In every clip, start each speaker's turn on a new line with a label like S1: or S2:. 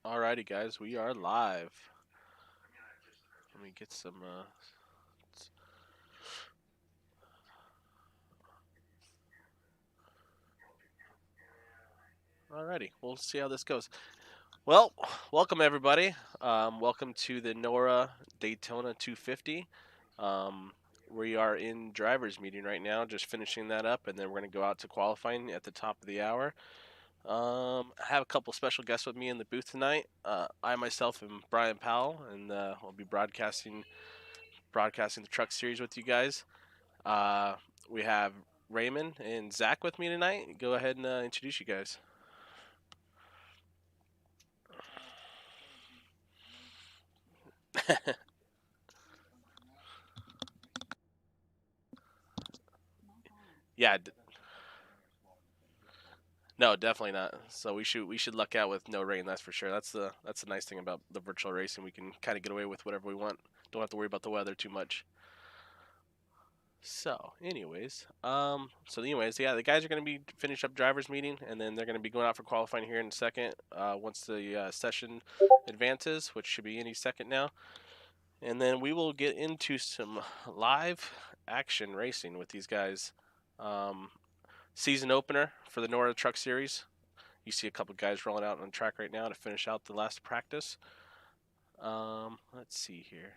S1: Alrighty, guys, we are live. Let me get some. Alrighty, we'll see how this goes. Well, welcome everybody. Welcome to the NORA Daytona 250. Um, we are in drivers meeting right now, just finishing that up, and then we're going to go out to qualifying at the top of the hour. I have a couple special guests with me in the booth tonight. I myself am Brian Powell, and I'll be broadcasting the truck series with you guys. Uh, we have Raymond and Zach with me tonight. Go ahead and introduce you guys. Yeah, no, definitely not. So we should luck out with no rain. That's for sure. That's the nice thing about the virtual racing. We can kind of get away with whatever we want. Don't have to worry about the weather too much. So anyways, yeah, the guys are going to be finish up drivers meeting, and then they're going to be going out for qualifying here in a second. Once the session advances, which should be any second now. And then we will get into some live action racing with these guys. Um, Season opener for the NORA Truck Series. You see a couple guys rolling out on the track right now to finish out the last practice. Let's see here.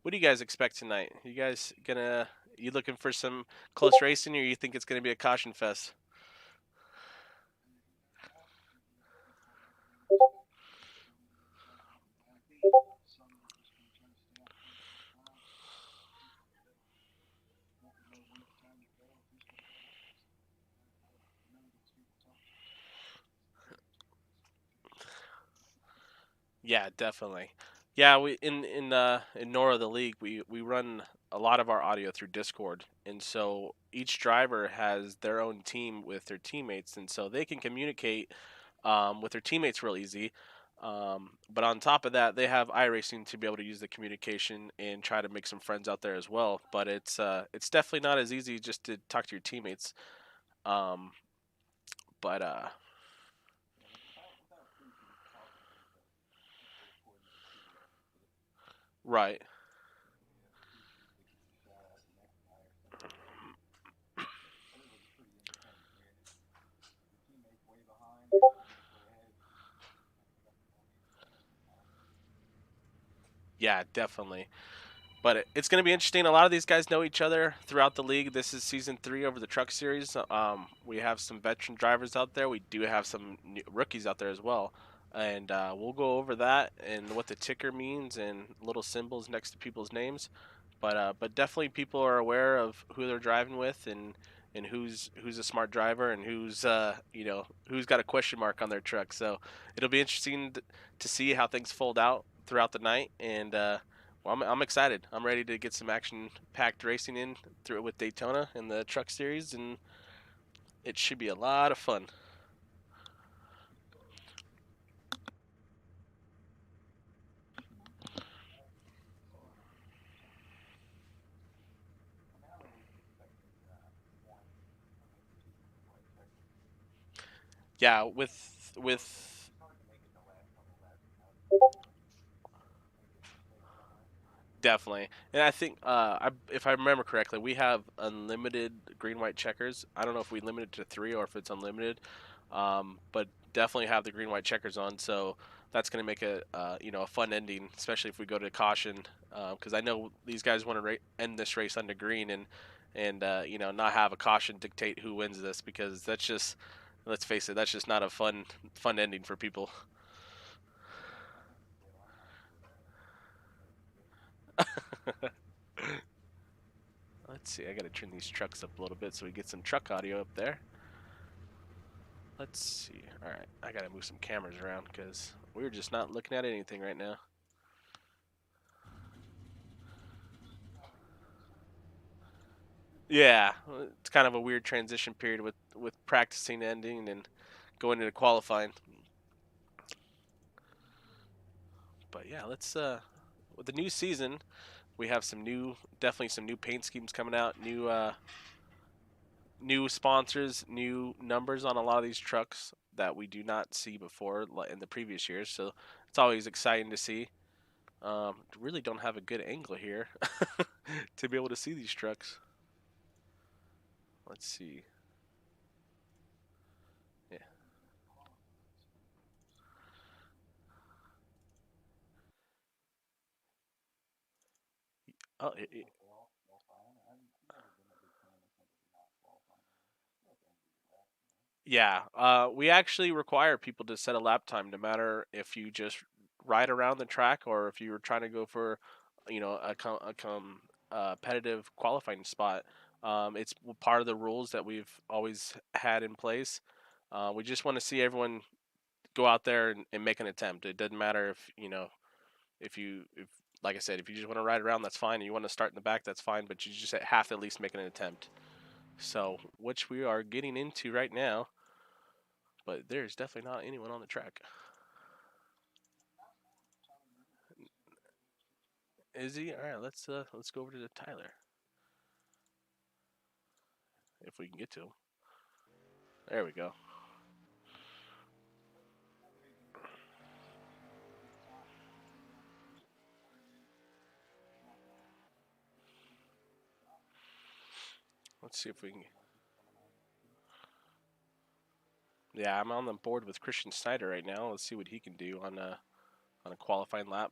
S1: What do you guys expect tonight? You looking for some close racing, or you think it's gonna be a caution fest? Yeah, definitely. Yeah, we in NORA the league we run a lot of our audio through Discord, and so each driver has their own team with their teammates, and so they can communicate with their teammates real easy. But on top of that, they have iRacing to be able to use the communication and try to make some friends out there as well. But it's definitely not as easy just to talk to your teammates. Um, but right. Yeah, definitely. But it's going to be interesting. A lot of these guys know each other throughout the league. This is season 3 over the Truck Series. We have some veteran drivers out there. We do have some rookies out there as well, and we'll go over that and what the ticker means and little symbols next to people's names. But definitely people are aware of who they're driving with and who's a smart driver and who's got a question mark on their truck. So it'll be interesting to see how things fold out throughout the night and. Well, I'm excited. I'm ready to get some action-packed racing in through with Daytona and the Truck Series, and it should be a lot of fun. Yeah, with definitely, and I think if I remember correctly, we have unlimited green white checkers. I don't know if we limit it to 3 or if it's unlimited, but definitely have the green white checkers on. So that's going to make a fun ending, especially if we go to caution, because I know these guys want to end this race under green and not have a caution dictate who wins this because that's just, let's face it, that's just not a fun ending for people. Let's see, I got to turn these trucks up a little bit so we get some truck audio up there. Let's see. All right, I gotta move some cameras around because we're just not looking at anything right now. Yeah, it's kind of a weird transition period with practicing ending and going into qualifying. But yeah, let's with the new season, we have definitely some new paint schemes coming out, new sponsors, new numbers on a lot of these trucks. that we do not see before in the previous years. So it's always exciting to see. Really don't have a good angle here to be able to see these trucks. Let's see. Yeah. Oh, yeah. We actually require people to set a lap time, no matter if you just ride around the track or if you were trying to go for, competitive qualifying spot. It's part of the rules that we've always had in place. We just want to see everyone go out there and make an attempt. It doesn't matter if if like I said, if you just want to ride around, that's fine. And you want to start in the back, that's fine. But you just have to at least make an attempt. So, which we are getting into right now, but there's definitely not anyone on the track. Is he? All right, let's go over to Tyler if we can get to him. There we go. Let's see if we can. Yeah, I'm on the board with Christian Snyder right now. Let's see what he can do on a qualifying lap.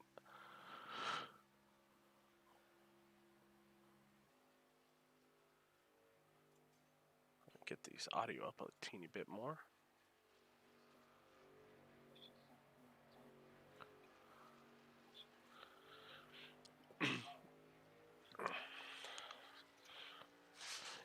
S1: Get these audio up a teeny bit more.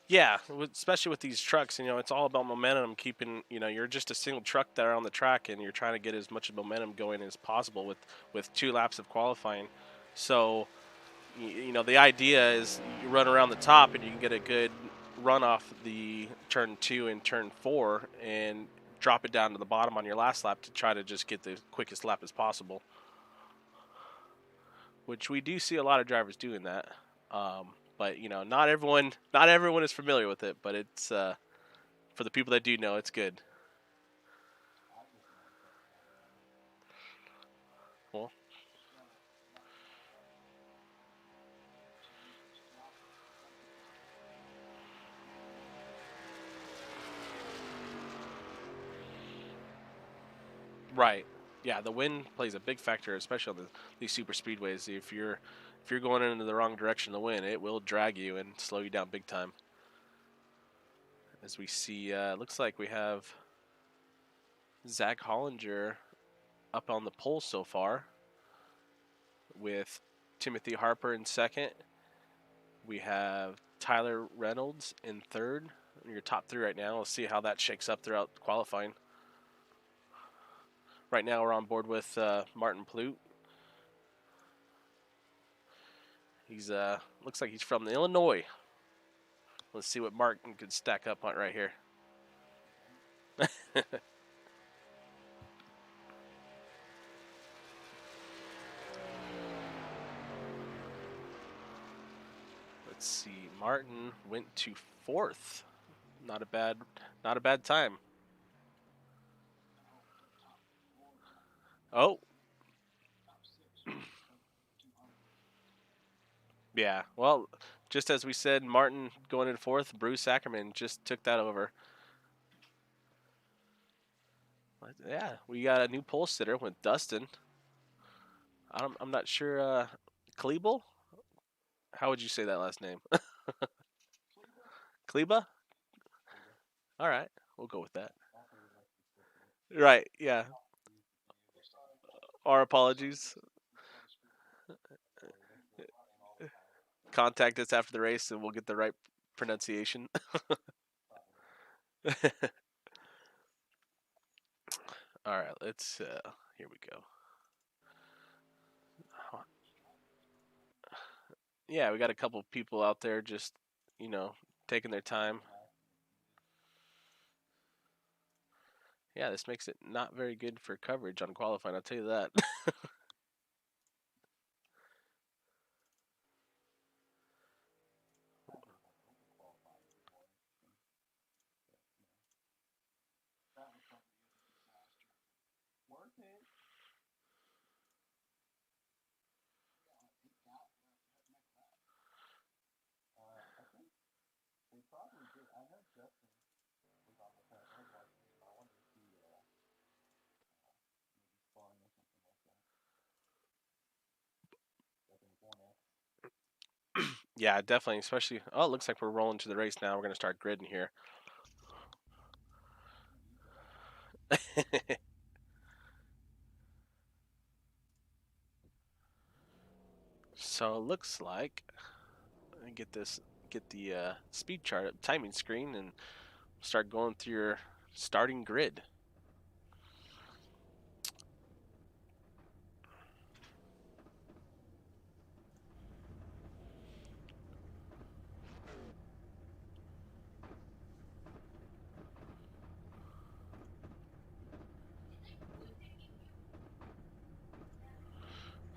S1: Yeah, especially with these trucks, it's all about momentum. Keeping, you're just a single truck there on the track, and you're trying to get as much momentum going as possible with 2 laps of qualifying. So, the idea is you run around the top, and you can get a good run off the turn 2 and turn 4, and drop it down to the bottom on your last lap to try to just get the quickest lap as possible. Which we do see a lot of drivers doing that. But not everyone is familiar with it. But it's for the people that do know, it's good. Well, right. Yeah, the wind plays a big factor, especially on these super speedways. If you're going into the wrong direction, the wind it will drag you and slow you down big time. As we see, looks like we have Zach Hollinger up on the pole so far, with Timothy Harper in second. We have Tyler Reynolds in third. Your top 3 right now. We'll see how that shakes up throughout qualifying. Right now, we're on board with Martin Plute. He's looks like he's from Illinois. Let's see what Martin could stack up on right here. Let's see. Martin went to fourth. Not a bad, not a bad time. Oh, yeah. Well, just as we said, Martin going in fourth. Bruce Ackerman just took that over. Yeah, we got a new pole sitter with Dustin. I'm not sure. Klebel? How would you say that last name? Kleba? All right, we'll go with that. Right, yeah. Our apologies. Contact us after the race and we'll get the right pronunciation. All right, let's. Here we go. Yeah, we got a couple of people out there just, you know, taking their time. Yeah, this makes it not very good for coverage on qualifying. I'll tell you that. Yeah, definitely. Especially, oh, it looks like we're rolling to the race now. We're gonna start gridding here. So it looks like get the speed chart timing screen and start going through your starting grid.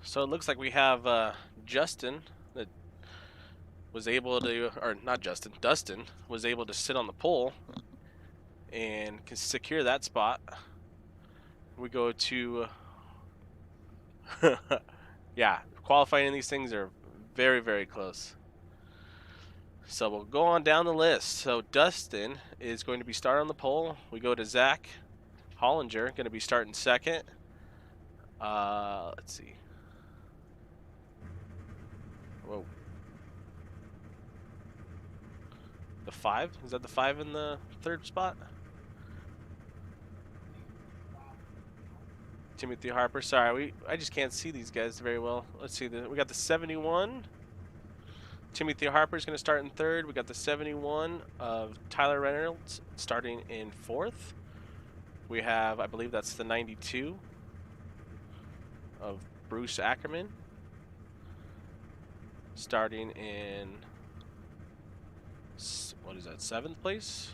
S1: So it looks like we have Justin that was able to, or not Justin, Dustin was able to sit on the pole and can secure that spot. We go to, yeah, qualifying in these things are very, very close. So we'll go on down the list. So Dustin is going to be starting on the pole. We go to Zach Hollinger, going to be starting second. Let's see. Whoa. The 5? Is that the 5 in the third spot? Timothy Harper. Sorry, I just can't see these guys very well. Let's see. We got the 71. Timothy Harper is going to start in third. We got the 71 of Tyler Reynolds starting in fourth. We have, I believe that's the 92 of Bruce Ackerman starting in, what is that, 7th place?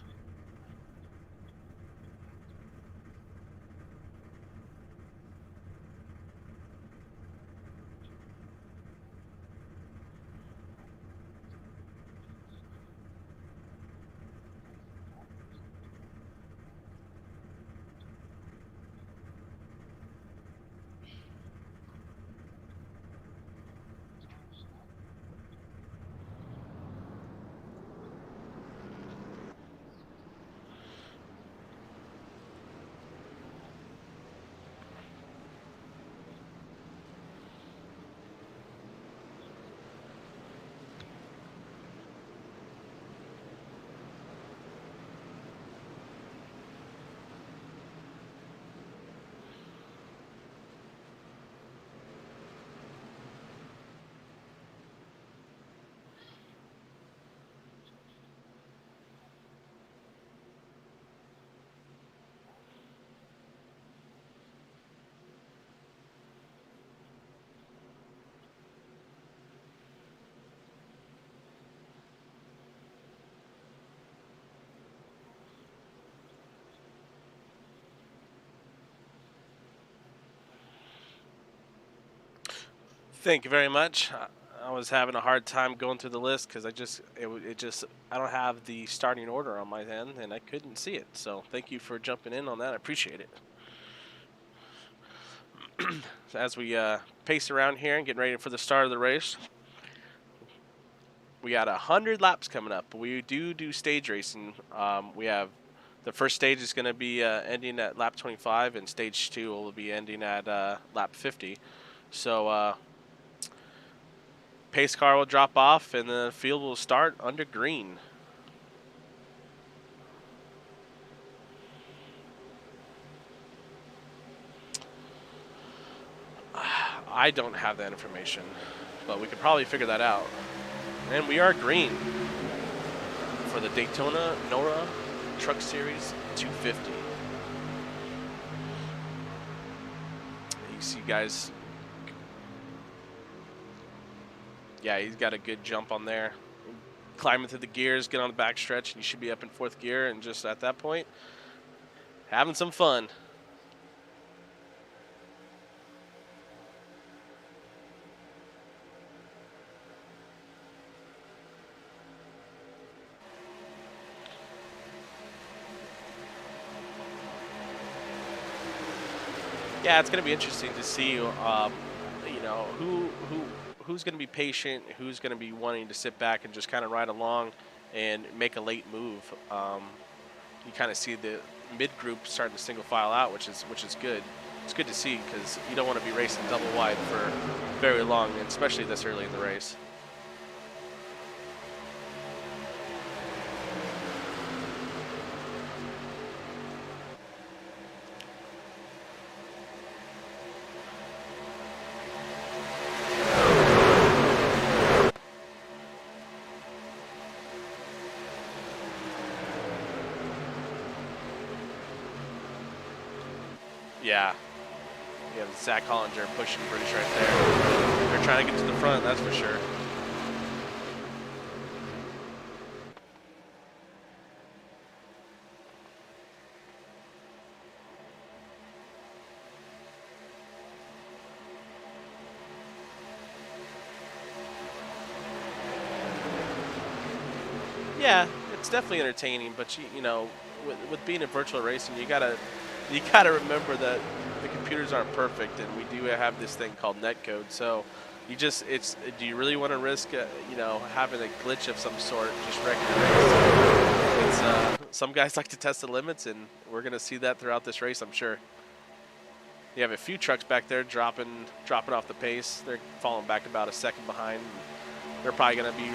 S1: Thank you very much. I was having a hard time going through the list because I don't have the starting order on my end and I couldn't see it. So thank you for jumping in on that. I appreciate it. So as we pace around here and getting ready for the start of the race, we got 100 laps coming up. We do stage racing. We have the first stage is going to be ending at lap 25, and stage 2 will be ending at lap 50. So pace car will drop off, and the field will start under green. I don't have that information, but we could probably figure that out. And we are green for the Daytona NORA Truck Series 250. You see, guys. Yeah, he's got a good jump on there. Climbing through the gears, get on the back stretch, and you should be up in 4th gear, and just at that point, having some fun. Yeah, it's going to be interesting to see, you know, who's going to be patient, who's going to be wanting to sit back and just kind of ride along, and make a late move. You kind of see the mid group starting to single file out, which is good. It's good to see because you don't want to be racing double wide for very long, and especially this early in the race. Yeah. You have Zach Hollinger pushing British right there. They're trying to get to the front, that's for sure. Yeah, it's definitely entertaining, but you know, with being in virtual racing, you gotta remember that the computers aren't perfect, and we do have this thing called netcode. So you just do you really want to risk you know, having a glitch of some sort just wrecking the race? It's some guys like to test the limits, and we're gonna see that throughout this race, I'm sure. You have a few trucks back there dropping off the pace. They're falling back about a second behind. They're probably gonna be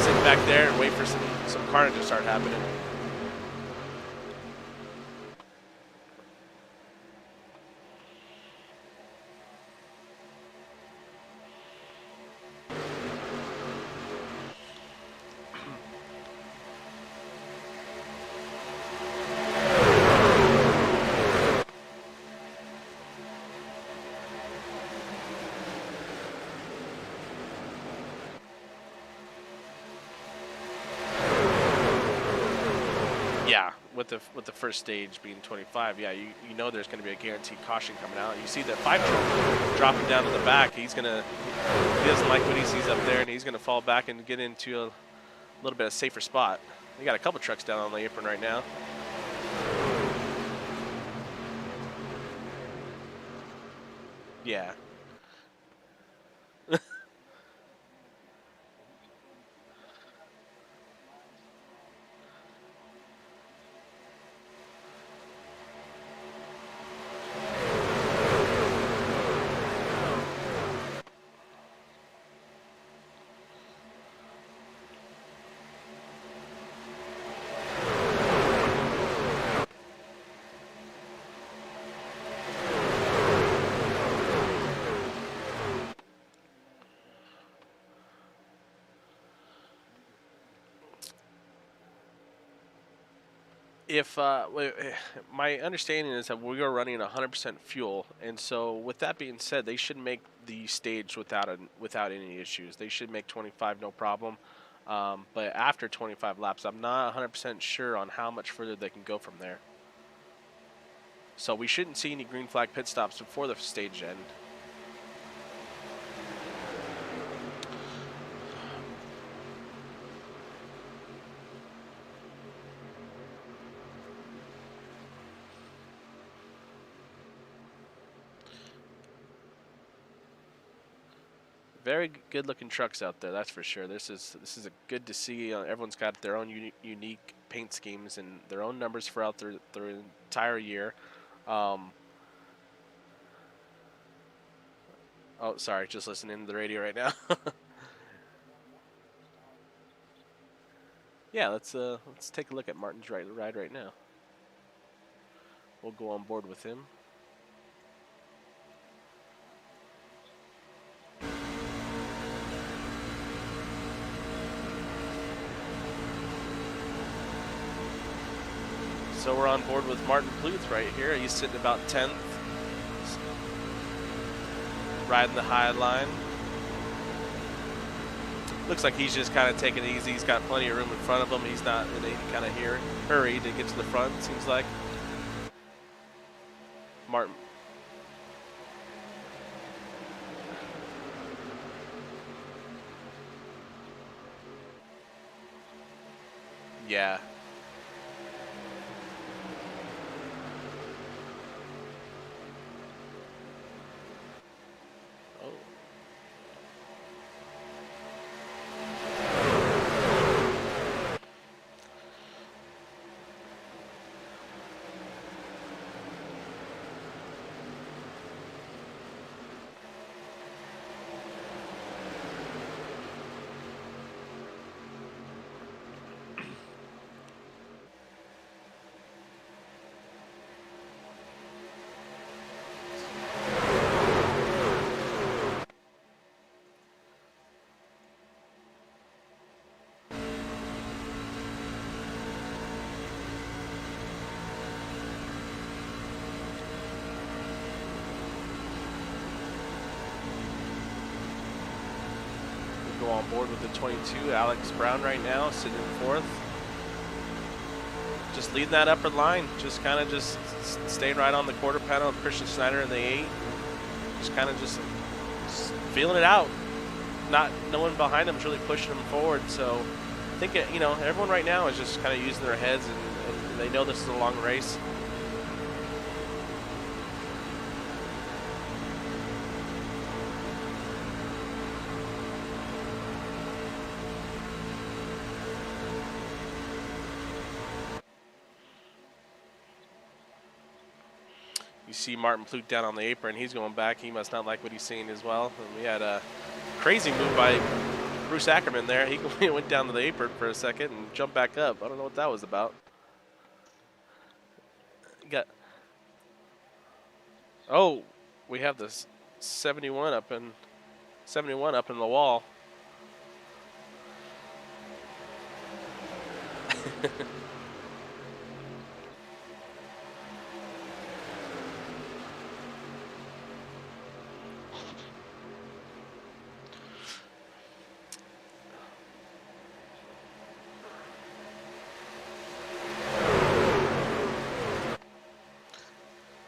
S1: sit back there and wait for some carnage to start happening. Yeah, with the first stage being 25, yeah, you know there's going to be a guaranteed caution coming out. You see that 5 dropping down to the back. He doesn't like what he sees up there, and he's going to fall back and get into a little bit of safer spot. We got a couple trucks down on the apron right now. Yeah. If my understanding is that we are running 100% fuel, and so with that being said, they should make the stage without any issues. They should make 25 no problem. But after 25 laps, I'm not 100% sure on how much further they can go from there. So we shouldn't see any green flag pit stops before the stage end. Very good looking trucks out there, that's for sure. This is a good to see. Everyone's got their own unique paint schemes and their own numbers throughout their entire year. Oh, sorry, just listening to the radio right now. Yeah, let's take a look at Martin's ride right now. We'll go on board with him. So we're on board with Martin Pluth right here. He's sitting about 10th, riding the high line. Looks like he's just kind of taking it easy. He's got plenty of room in front of him. He's not in any kind of hurry to get to the front, it seems like. Martin. Yeah. on board with the 22. Alex Brown right now sitting in fourth. Just leading that upper line. Just kind of just staying right on the quarter panel of Christian Snyder in the 8. Just kind of just feeling it out. No one behind them is really pushing them forward. So I think, you know, everyone right now is just kind of using their heads, and they know this is a long race. You see Martin Plute down on the apron. He's going back. He must not like what he's seeing as well. And we had a crazy move by Bruce Ackerman there. He went down to the apron for a second and jumped back up. I don't know what that was about. Oh, we have this 71 up in the wall.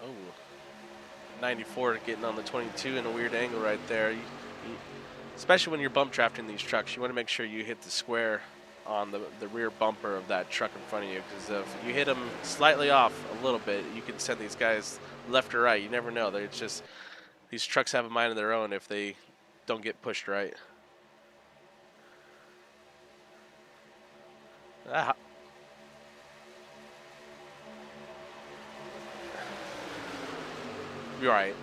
S1: Oh, 94 getting on the 22 in a weird angle right there. Especially when you're bump drafting these trucks, you want to make sure you hit the square on the rear bumper of that truck in front of you, because if you hit them slightly off a little bit, you can send these guys left or right. You never know. It's just, these trucks have a mind of their own if they don't get pushed right. You're right.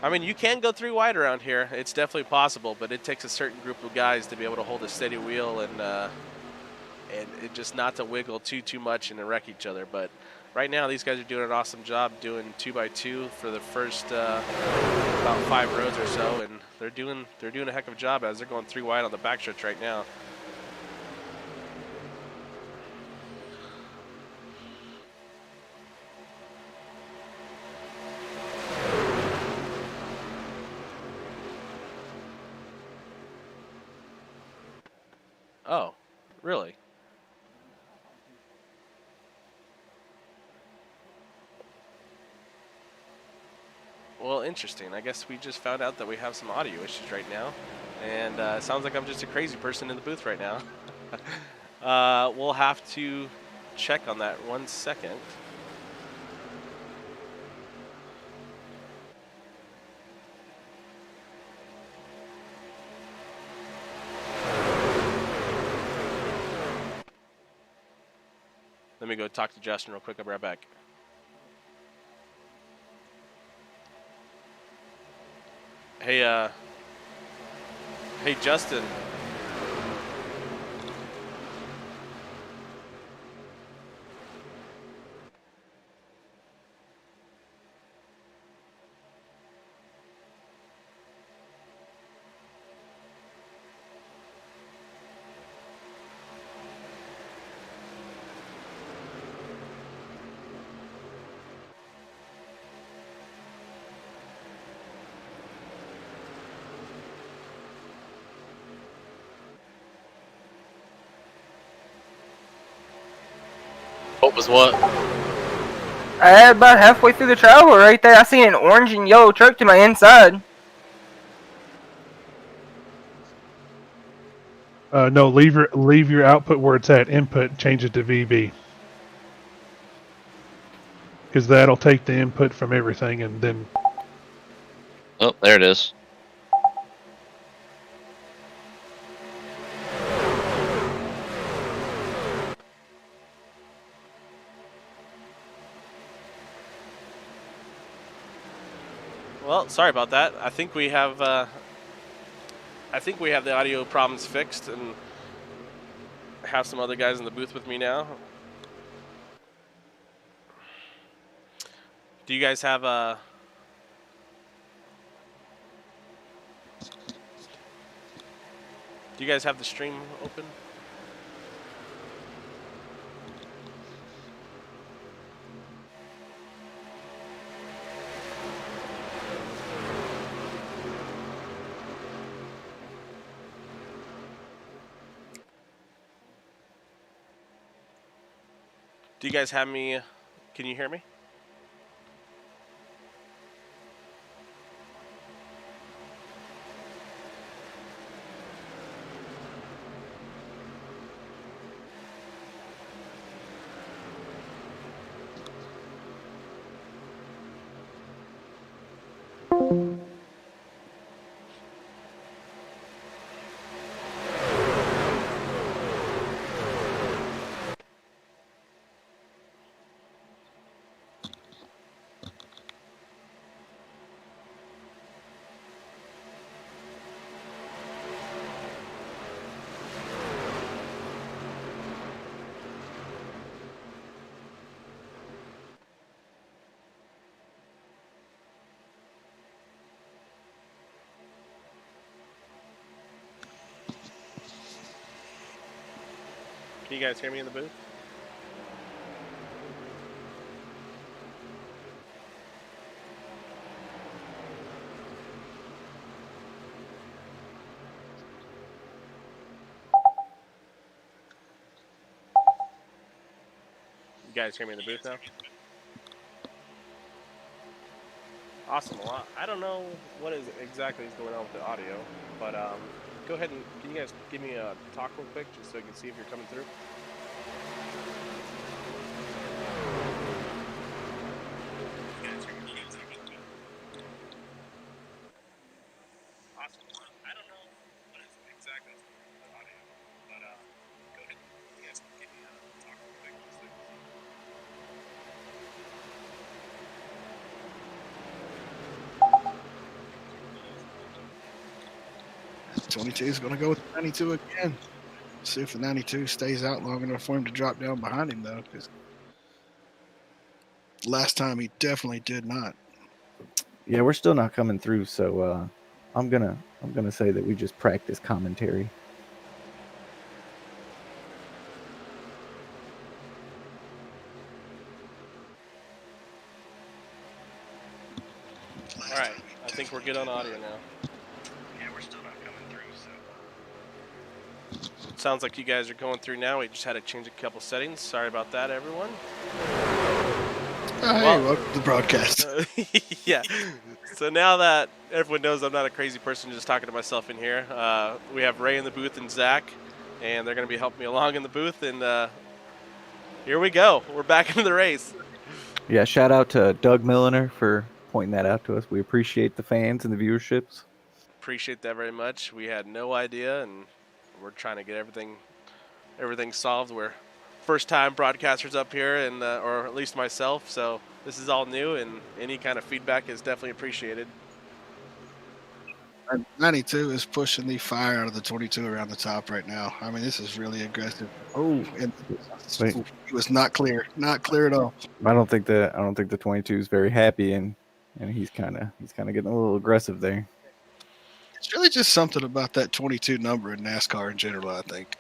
S1: I mean, you can go 3 wide around here. It's definitely possible, but it takes a certain group of guys to be able to hold a steady wheel and it just not to wiggle too much and to wreck each other. But right now, these guys are doing an awesome job doing 2x2 for the first about 5 rows or so, and they're doing a heck of a job as they're going 3 wide on the backstretch right now. Oh, really? Well, interesting. I guess we just found out that we have some audio issues right now. And it sounds like I'm just a crazy person in the booth right now. We'll have to check on that 1 second. Let me go talk to Justin real quick. I'll be right back. Hey, hey, Justin.
S2: What was what?
S3: About halfway through the travel right there, I seen an orange and yellow truck to my inside.
S4: No, leave your output where it's at. Input, change it to VB. Because that'll take the input from everything and then...
S2: Oh, there it is.
S1: Well, sorry about that. I think we have the audio problems fixed, and have some other guys in the booth with me now. Do you guys have the stream open? Do you guys have me? Can you hear me? Can you guys hear me in the booth? You guys hear me in the booth now? Awesome. Well, I don't know what exactly is going on with the audio, but go ahead and can you guys give me a talk real quick just so I can see if you're coming through? Awesome. Well, I don't know what is exactly going on with the audio, but go ahead and you guys give me a talk real quick just so I can see.
S5: 22 is going to go with 92 again. See if the 92 stays out long enough for him to drop down behind him, though, because last time he definitely did not.
S6: Yeah, we're still not coming through, so I'm gonna say that we just practice commentary.
S1: All right, I think we're good on audio now.
S5: Yeah, we're still not coming through, so.
S1: Sounds like you guys are going through now. We just had to change a couple settings. Sorry about that, everyone.
S5: Hey, welcome to the broadcast.
S1: Yeah. So now that everyone knows I'm not a crazy person just talking to myself in here, we have Ray in the booth and Zach, and they're going to be helping me along in the booth. And here we go. We're back into the race.
S6: Yeah, shout out to Doug Milliner for pointing that out to us. We appreciate the fans and the viewerships.
S1: Appreciate that very much. We had no idea, and we're trying to get everything solved. We're first-time broadcasters up here, and or at least myself. So this is all new, and any kind of feedback is definitely appreciated.
S5: 92 is pushing the fire out of the 22 around the top right now. I mean, this is really aggressive. Oh, and
S6: Wait.
S5: he was not clear at all.
S6: I don't think the 22 is very happy, and he's kind of getting a little aggressive there.
S5: It's really just something about that 22 number in NASCAR in general, I think.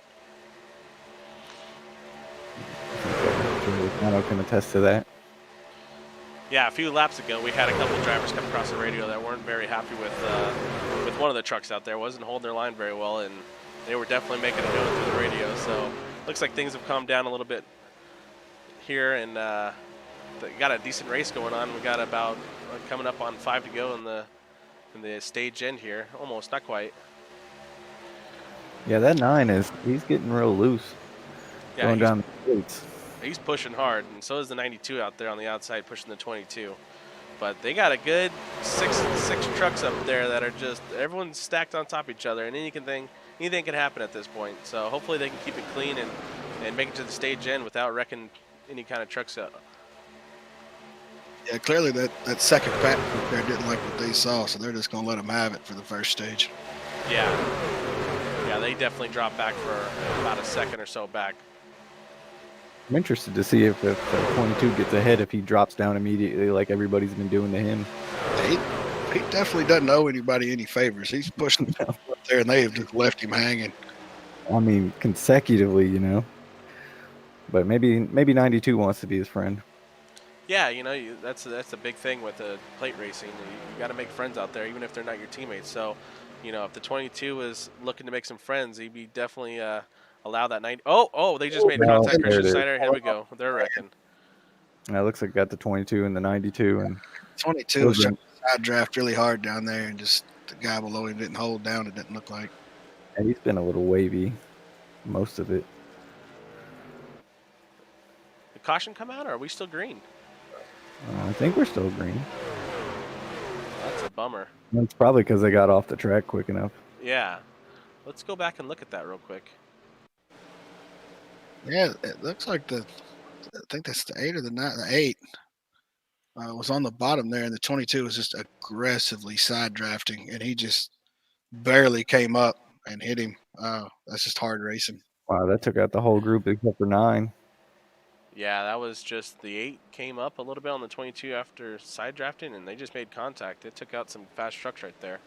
S6: I can attest to that.
S1: Yeah, a few laps ago, we had a couple drivers come across the radio that weren't very happy with one of the trucks out there. Wasn't holding their line very well, and they were definitely making a note through the radio. So looks like things have calmed down a little bit here, and got a decent race going on. We got about coming up on 5 to go in the stage end here. Almost, not quite.
S6: Yeah, that 9 he's getting real loose.
S1: Yeah,
S6: going down the streets.
S1: He's pushing hard, and so is the 92 out there on the outside pushing the 22. But they got a good six trucks up there that are just everyone's stacked on top of each other, and anything can happen at this point. So hopefully they can keep it clean and make it to the stage end without wrecking any kind of trucks up.
S5: Yeah, clearly that second pack up there didn't like what they saw, so they're just going to let them have it for the first stage.
S1: Yeah, they definitely dropped back for about a second or so back.
S6: I'm interested to see if the 22 gets ahead, if he drops down immediately like everybody's been doing to him.
S5: He definitely doesn't owe anybody any favors. He's pushing them up there, and they have just left him hanging.
S6: I mean, consecutively, you know. But maybe 92 wants to be his friend.
S1: Yeah, that's a big thing with plate racing. You got to make friends out there, even if they're not your teammates. So, if the 22 is looking to make some friends, he'd be definitely allow that 90. Oh, they just made
S6: no,
S1: contact.
S6: there it
S1: Christian
S6: is.
S1: Snyder. Here we go. They're wrecking.
S6: That looks like got the 22 and the 92, and
S5: 22 was trying to side draft really hard down there, and just the guy below him didn't hold down. It didn't look like.
S6: and he's been a little wavy, most of it.
S1: Did caution come out, or are we still green?
S6: I think we're still green.
S1: That's a bummer.
S6: That's probably because they got off the track quick enough.
S1: Yeah. Let's go back and look at that real quick.
S5: Yeah, it looks like I think that's the 8 or the 9. The 8 was on the bottom there, and the 22 was just aggressively side drafting, and he just barely came up and hit him. That's just hard racing.
S6: Wow, that took out the whole group except for 9.
S1: Yeah, that was just the 8 came up a little bit on the 22 after side drafting, and they just made contact. It took out some fast trucks right there.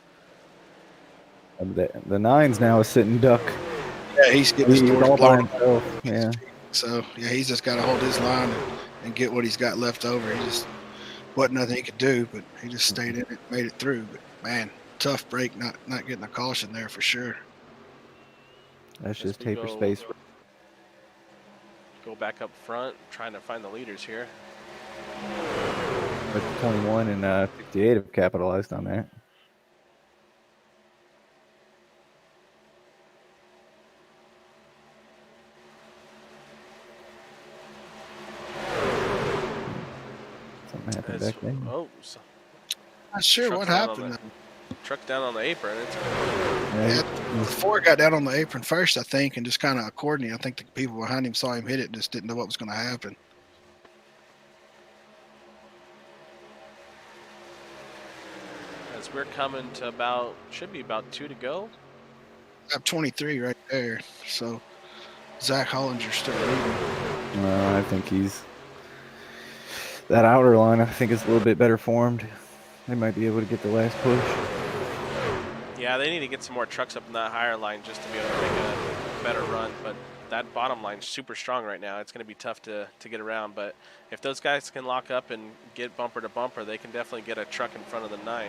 S6: And the 9's now a sitting duck.
S5: Yeah, he's getting his doors
S6: all by
S5: blown.
S6: himself. Yeah.
S5: So yeah, he's just got to hold his line and get what he's got left over. He just wasn't nothing he could do, but he just stayed in it, made it through. But man, tough break, not getting a caution there for sure.
S6: That's
S1: As
S6: just
S1: we
S6: taper
S1: go-
S6: space.
S1: Go back up front, trying to find the leaders here.
S6: But 21 and 58 have capitalized on that. Something happened
S1: As-
S6: back there.
S5: Not sure
S1: Truck's
S5: what
S1: down on
S5: happened.
S1: Truck down on the apron. It's
S6: Yeah,
S5: The 4 got down on the apron first, I think, and just kind of coordinated. I think the people behind him saw him hit it, and just didn't know what was going to happen.
S1: as we're coming to should be about 2 to go.
S5: Up 23 right there. So Zach Hollinger's still leading.
S6: I think that outer line. I think is a little bit better formed. They might be able to get the last push.
S1: Yeah, they need to get some more trucks up in that higher line just to be able to make a better run. But that bottom line's super strong right now. It's going to be tough to get around. But if those guys can lock up and get bumper to bumper, they can definitely get a truck in front of the 9.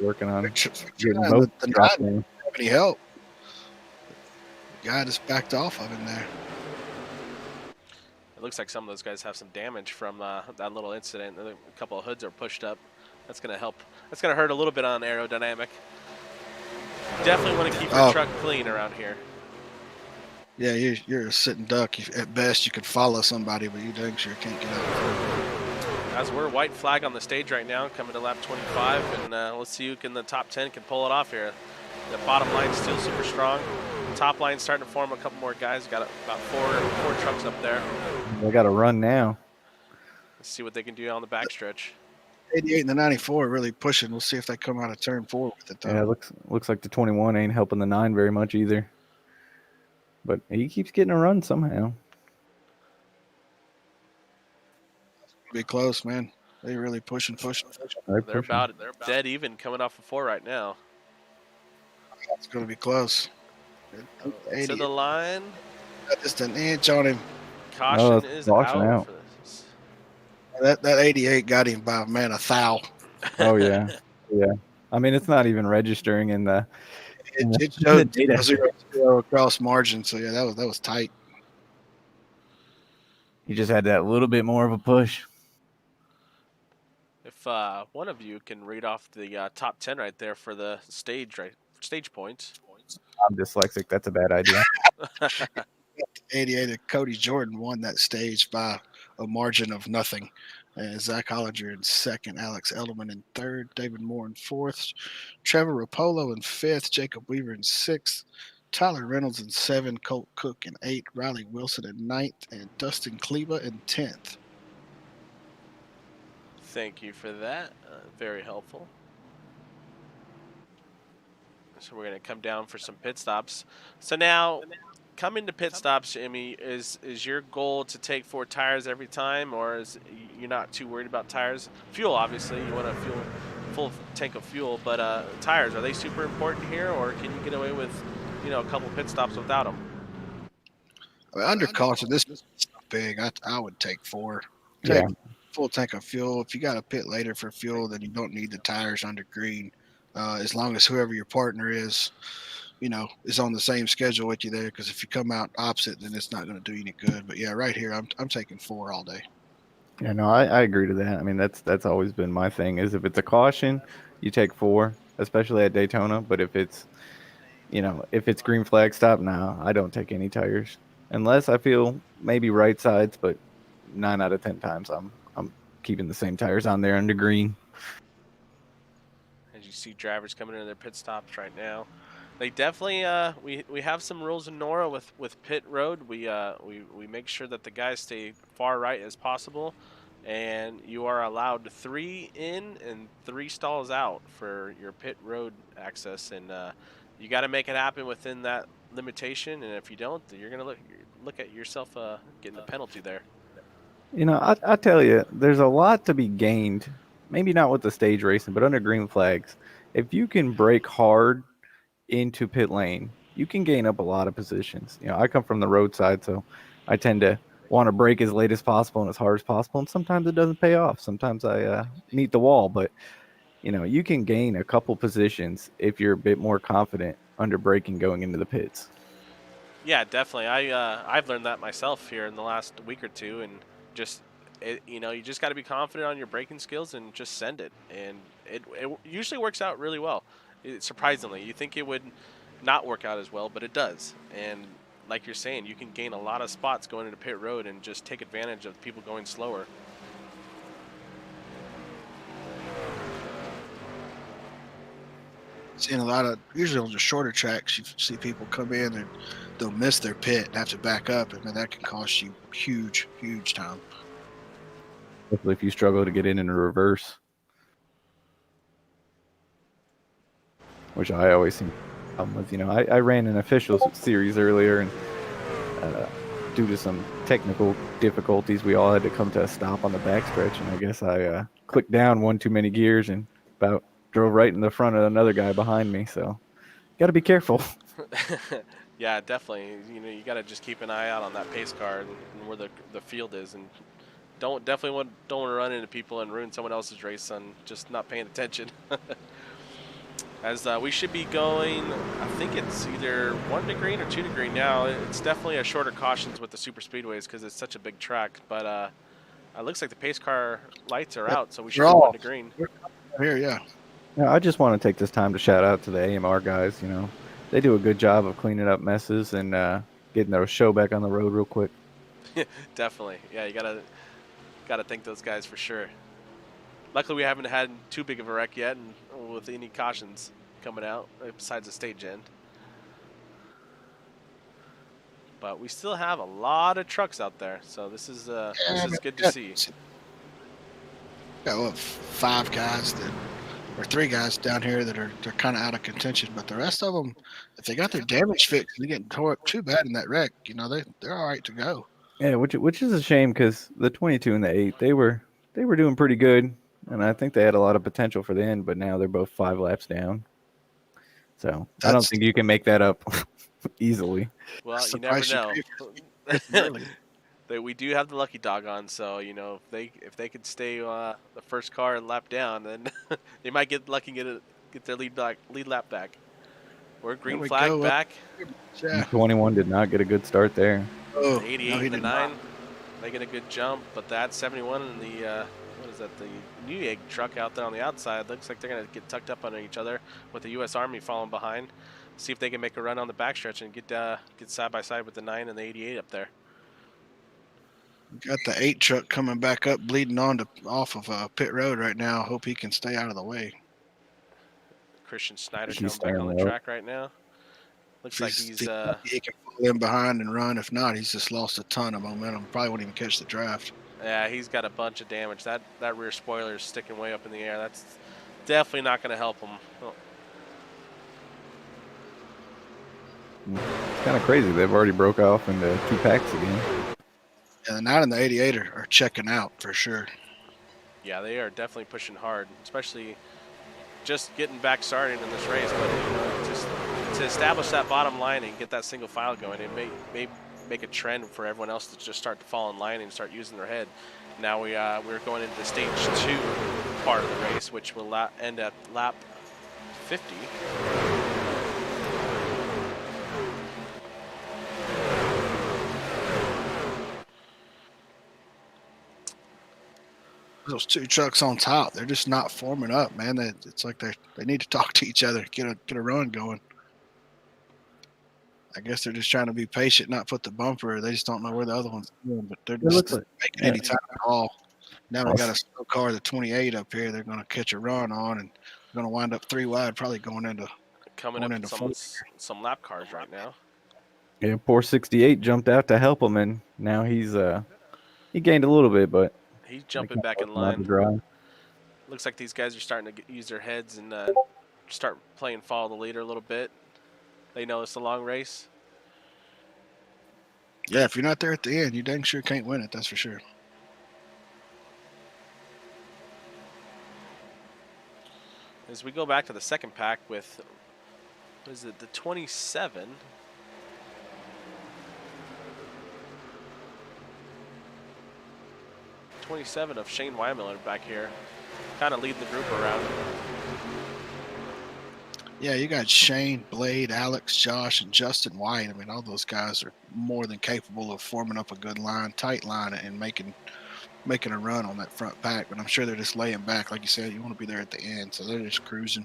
S6: Working on
S5: Getting
S6: getting
S5: the
S6: both
S5: 9
S6: dropped
S5: didn't
S6: in.
S5: have any help. The guy just backed off of him there.
S1: It looks like some of those guys have some damage from that little incident. A couple of hoods are pushed up. That's going to help. That's going to hurt a little bit on aerodynamic. Definitely want to keep your truck clean around here.
S5: Yeah, you're a sitting duck. At best, you could follow somebody, but you dang sure can't get out.
S1: As we're white flag on the stage right now, coming to lap 25, and let's see who in the top 10 can pull it off here. The bottom line's still super strong. Top line's starting to form a couple more guys. Got about four trucks up there.
S6: They got to run now.
S1: Let's see what they can do on the backstretch.
S5: 88 and the 94 are really pushing. We'll see if they come out of turn 4 with it, though.
S6: Yeah, it looks like the 21 ain't helping the 9 very much either. But he keeps getting a run somehow.
S5: Be close, man. They really pushing.
S1: They're about dead even coming off of 4 right now.
S5: It's going to be close.
S1: To the line.
S5: Got just an inch on him.
S1: Caution is out. For this.
S5: That 88 got him by, man, a thou.
S6: Oh, yeah. Yeah. I mean, it's not even registering in the
S5: It showed
S6: data.
S5: 0 across margin, so yeah, that was tight.
S6: He just had that little bit more of a push.
S1: If one of you can read off the top 10 right there for the stage points.
S6: I'm dyslexic. That's a bad idea.
S5: 88 of Cody Jordan won that stage by a margin of nothing. And Zach Hollinger in second, Alex Edelman in third, David Moore in fourth, Trevor Rapolo in fifth, Jacob Weaver in sixth, Tyler Reynolds in seventh, Colt Cook in eighth, Riley Wilson in ninth, and Dustin Kleba in 10th.
S1: Thank you for that. Very helpful. So we're going to come down for some pit stops. So now, coming to pit stops, Jimmy, is your goal to take 4 tires every time, or is you're not too worried about tires? Fuel, obviously, you want a full tank of fuel, but tires, are they super important here, or can you get away with, a couple pit stops without them?
S5: I mean, under caution, this is big. I would take 4.
S6: Yeah.
S5: Take full tank of fuel. If you got to pit later for fuel, then you don't need the tires under green. As long as whoever your partner is is on the same schedule with you there. Because if you come out opposite, then it's not going to do you any good. But yeah, right here, I'm taking 4 all day.
S6: Yeah, no, I agree to that. I mean, that's always been my thing. Is if it's a caution, you take 4, especially at Daytona. But if it's green flag stop, no, I don't take any tires unless I feel maybe right sides. But 9 out of 10 times, I'm keeping the same tires on there under green.
S1: As you see drivers coming into their pit stops right now. They definitely we have some rules in NORA with pit road. We make sure that the guys stay far right as possible, and you are allowed 3 in and 3 stalls out for your pit road access, and you got to make it happen within that limitation. And if you don't, then you're gonna look at yourself getting a penalty there.
S6: I tell you, there's a lot to be gained. Maybe not with the stage racing, but under green flags, if you can brake hard into pit lane, you can gain up a lot of positions. I come from the roadside, so I tend to want to brake as late as possible and as hard as possible. And sometimes it doesn't pay off. Sometimes I meet the wall, but you can gain a couple positions if you're a bit more confident under braking going into the pits.
S1: Yeah, definitely. I've learned that myself here in the last week or two, and just you just got to be confident on your braking skills and just send it, and it usually works out really well. Surprisingly, you think it would not work out as well, but it does. And like you're saying, you can gain a lot of spots going into pit road and just take advantage of people going slower.
S5: Seeing a lot of, usually on the shorter tracks, you see people come in and they'll miss their pit and have to back up, and then that can cost you huge time.
S6: Especially if you struggle to get in a reverse, which I always seem with. I ran an official series earlier, and due to some technical difficulties, we all had to come to a stop on the backstretch, and I guess I clicked down one too many gears and about drove right in the front of another guy behind me. So, got to be careful.
S1: Yeah, definitely. You got to just keep an eye out on that pace car and where the field is, and don't want to run into people and ruin someone else's race on just not paying attention. As we should be going, I think it's either 1 to green or 2 to green now. It's definitely a shorter cautions with the super speedways because it's such a big track. But it looks like the pace car lights are out, so we should be 1 to green.
S5: Here, yeah.
S6: I just want to take this time to shout out to the AMR guys. They do a good job of cleaning up messes and getting their show back on the road real quick.
S1: Definitely, yeah. You gotta thank those guys for sure. Luckily, we haven't had too big of a wreck yet, and with any cautions coming out besides the stage end. But we still have a lot of trucks out there, so this is good to see.
S5: Got 5 guys or 3 guys down here they're kind of out of contention, but the rest of them, if they got their damage fixed and they getting tore up too bad in that wreck, they're all right to go.
S6: Yeah, which is a shame because the 22 and the 8 they were doing pretty good, and I think they had a lot of potential for the end, but now they're both 5 laps down. So I don't think you can make that up easily.
S1: Well, you never know. We do have the lucky dog on, so if they could stay the first car and lap down, then they might get lucky and get their lead lap back. Or green flag back.
S5: Yeah.
S6: 21 did not get a good start there.
S5: Oh,
S1: 88 and the 9 making a good jump, but that 71 and the the New Egg truck out there on the outside looks like they're gonna get tucked up under each other with the U.S. Army following behind. See if they can make a run on the backstretch and get side by side with the 9 and the 88 up there.
S5: Got the 8 truck coming back up, bleeding off of pit road right now. Hope he can stay out of the way.
S1: Christian Snyder coming back on the track right now. Looks like he
S5: can fall in behind and run. If not, he's just lost a ton of momentum. Probably won't even catch the draft.
S1: Yeah, he's got a bunch of damage. That rear spoiler is sticking way up in the air. That's definitely not going to help him. Oh.
S6: It's kind of crazy. They've already broke off into 2 packs again.
S5: Yeah, the 9 and the 88 are checking out for sure.
S1: Yeah, they are definitely pushing hard, especially just getting back started in this race. But just to establish that bottom line and get that single file going, it may make a trend for everyone else to just start to fall in line and start using their head. Now we're going into the stage 2 part of the race, which will end at lap 50.
S5: those two trucks on top, they're just not forming up, man. It's like they need to talk to each other, get a run going. I guess they're just trying to be patient, not put the bumper. They just don't know where the other one's going, but they're
S6: It looks
S5: just
S6: like
S5: making any time at all. Now they got a slow car, the 28 up here. They're going to catch a run on, and they're going to wind up 3 wide, probably going into
S1: some lap cars right now.
S6: yeah, poor 68 jumped out to help him, and now he gained a little bit, but
S1: He's
S6: they
S1: jumping
S6: kinda
S1: back in
S6: left him out to
S1: line.
S6: dry.
S1: Looks like these guys are starting to use their heads and start playing follow the leader a little bit. They know it's a long race.
S5: Yeah, if you're not there at the end, you dang sure can't win it. That's for sure.
S1: As we go back to the second pack with, what is it, the 27? '27 of Shane Weimiller back here, kind of leading the group around.
S5: Yeah, you got Shane, Blade, Alex, Josh, and Justin White. I mean, all those guys are more than capable of forming up a good line, tight line, and making a run on that front pack. But I'm sure they're just laying back, like you said. You want to be there at the end, so they're just cruising.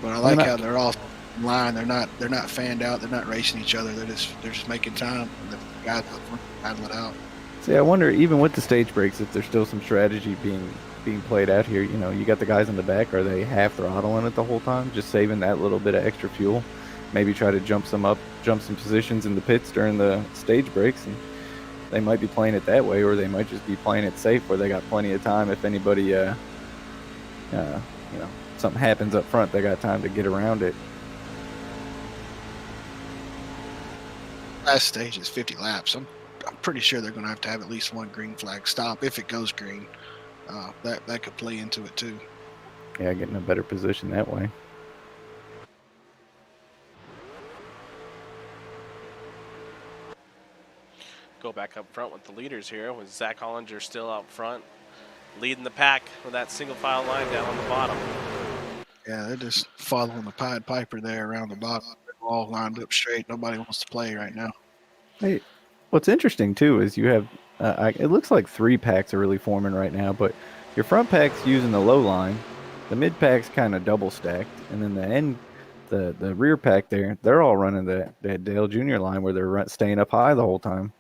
S5: But I like how they're all in line. They're not fanned out. They're not racing each other. They're just making time. The guys up front battle it out.
S6: See, I wonder, even with the stage breaks, if there's still some strategy being played out here. You know, you got the guys in the back. Are they half throttling it the whole time, just saving that little bit of extra fuel? Maybe try to jump some positions in the pits during the stage breaks, and they might be playing it that way, or they might just be playing it safe, where they got plenty of time. If anybody, you know, something happens up front, they got time to get around it.
S5: Last stage is 50 laps. I'm pretty sure they're going to have at least one green flag stop if it goes green. That could play into it too.
S6: Yeah, getting a better position that way.
S1: Go back up front with the leaders here, with Zach Hollinger still out front, leading the pack with that single file line down on the bottom.
S5: Yeah, they're just following the Pied Piper there around the bottom. They're all lined up straight. Nobody wants to play right now.
S6: Hey, what's interesting too is you have, it looks like 3 packs are really forming right now, but your front pack's using the low line, the mid pack's kind of double stacked, and then the end, the rear pack there, they're all running that Dale Jr. line where they're staying up high the whole time.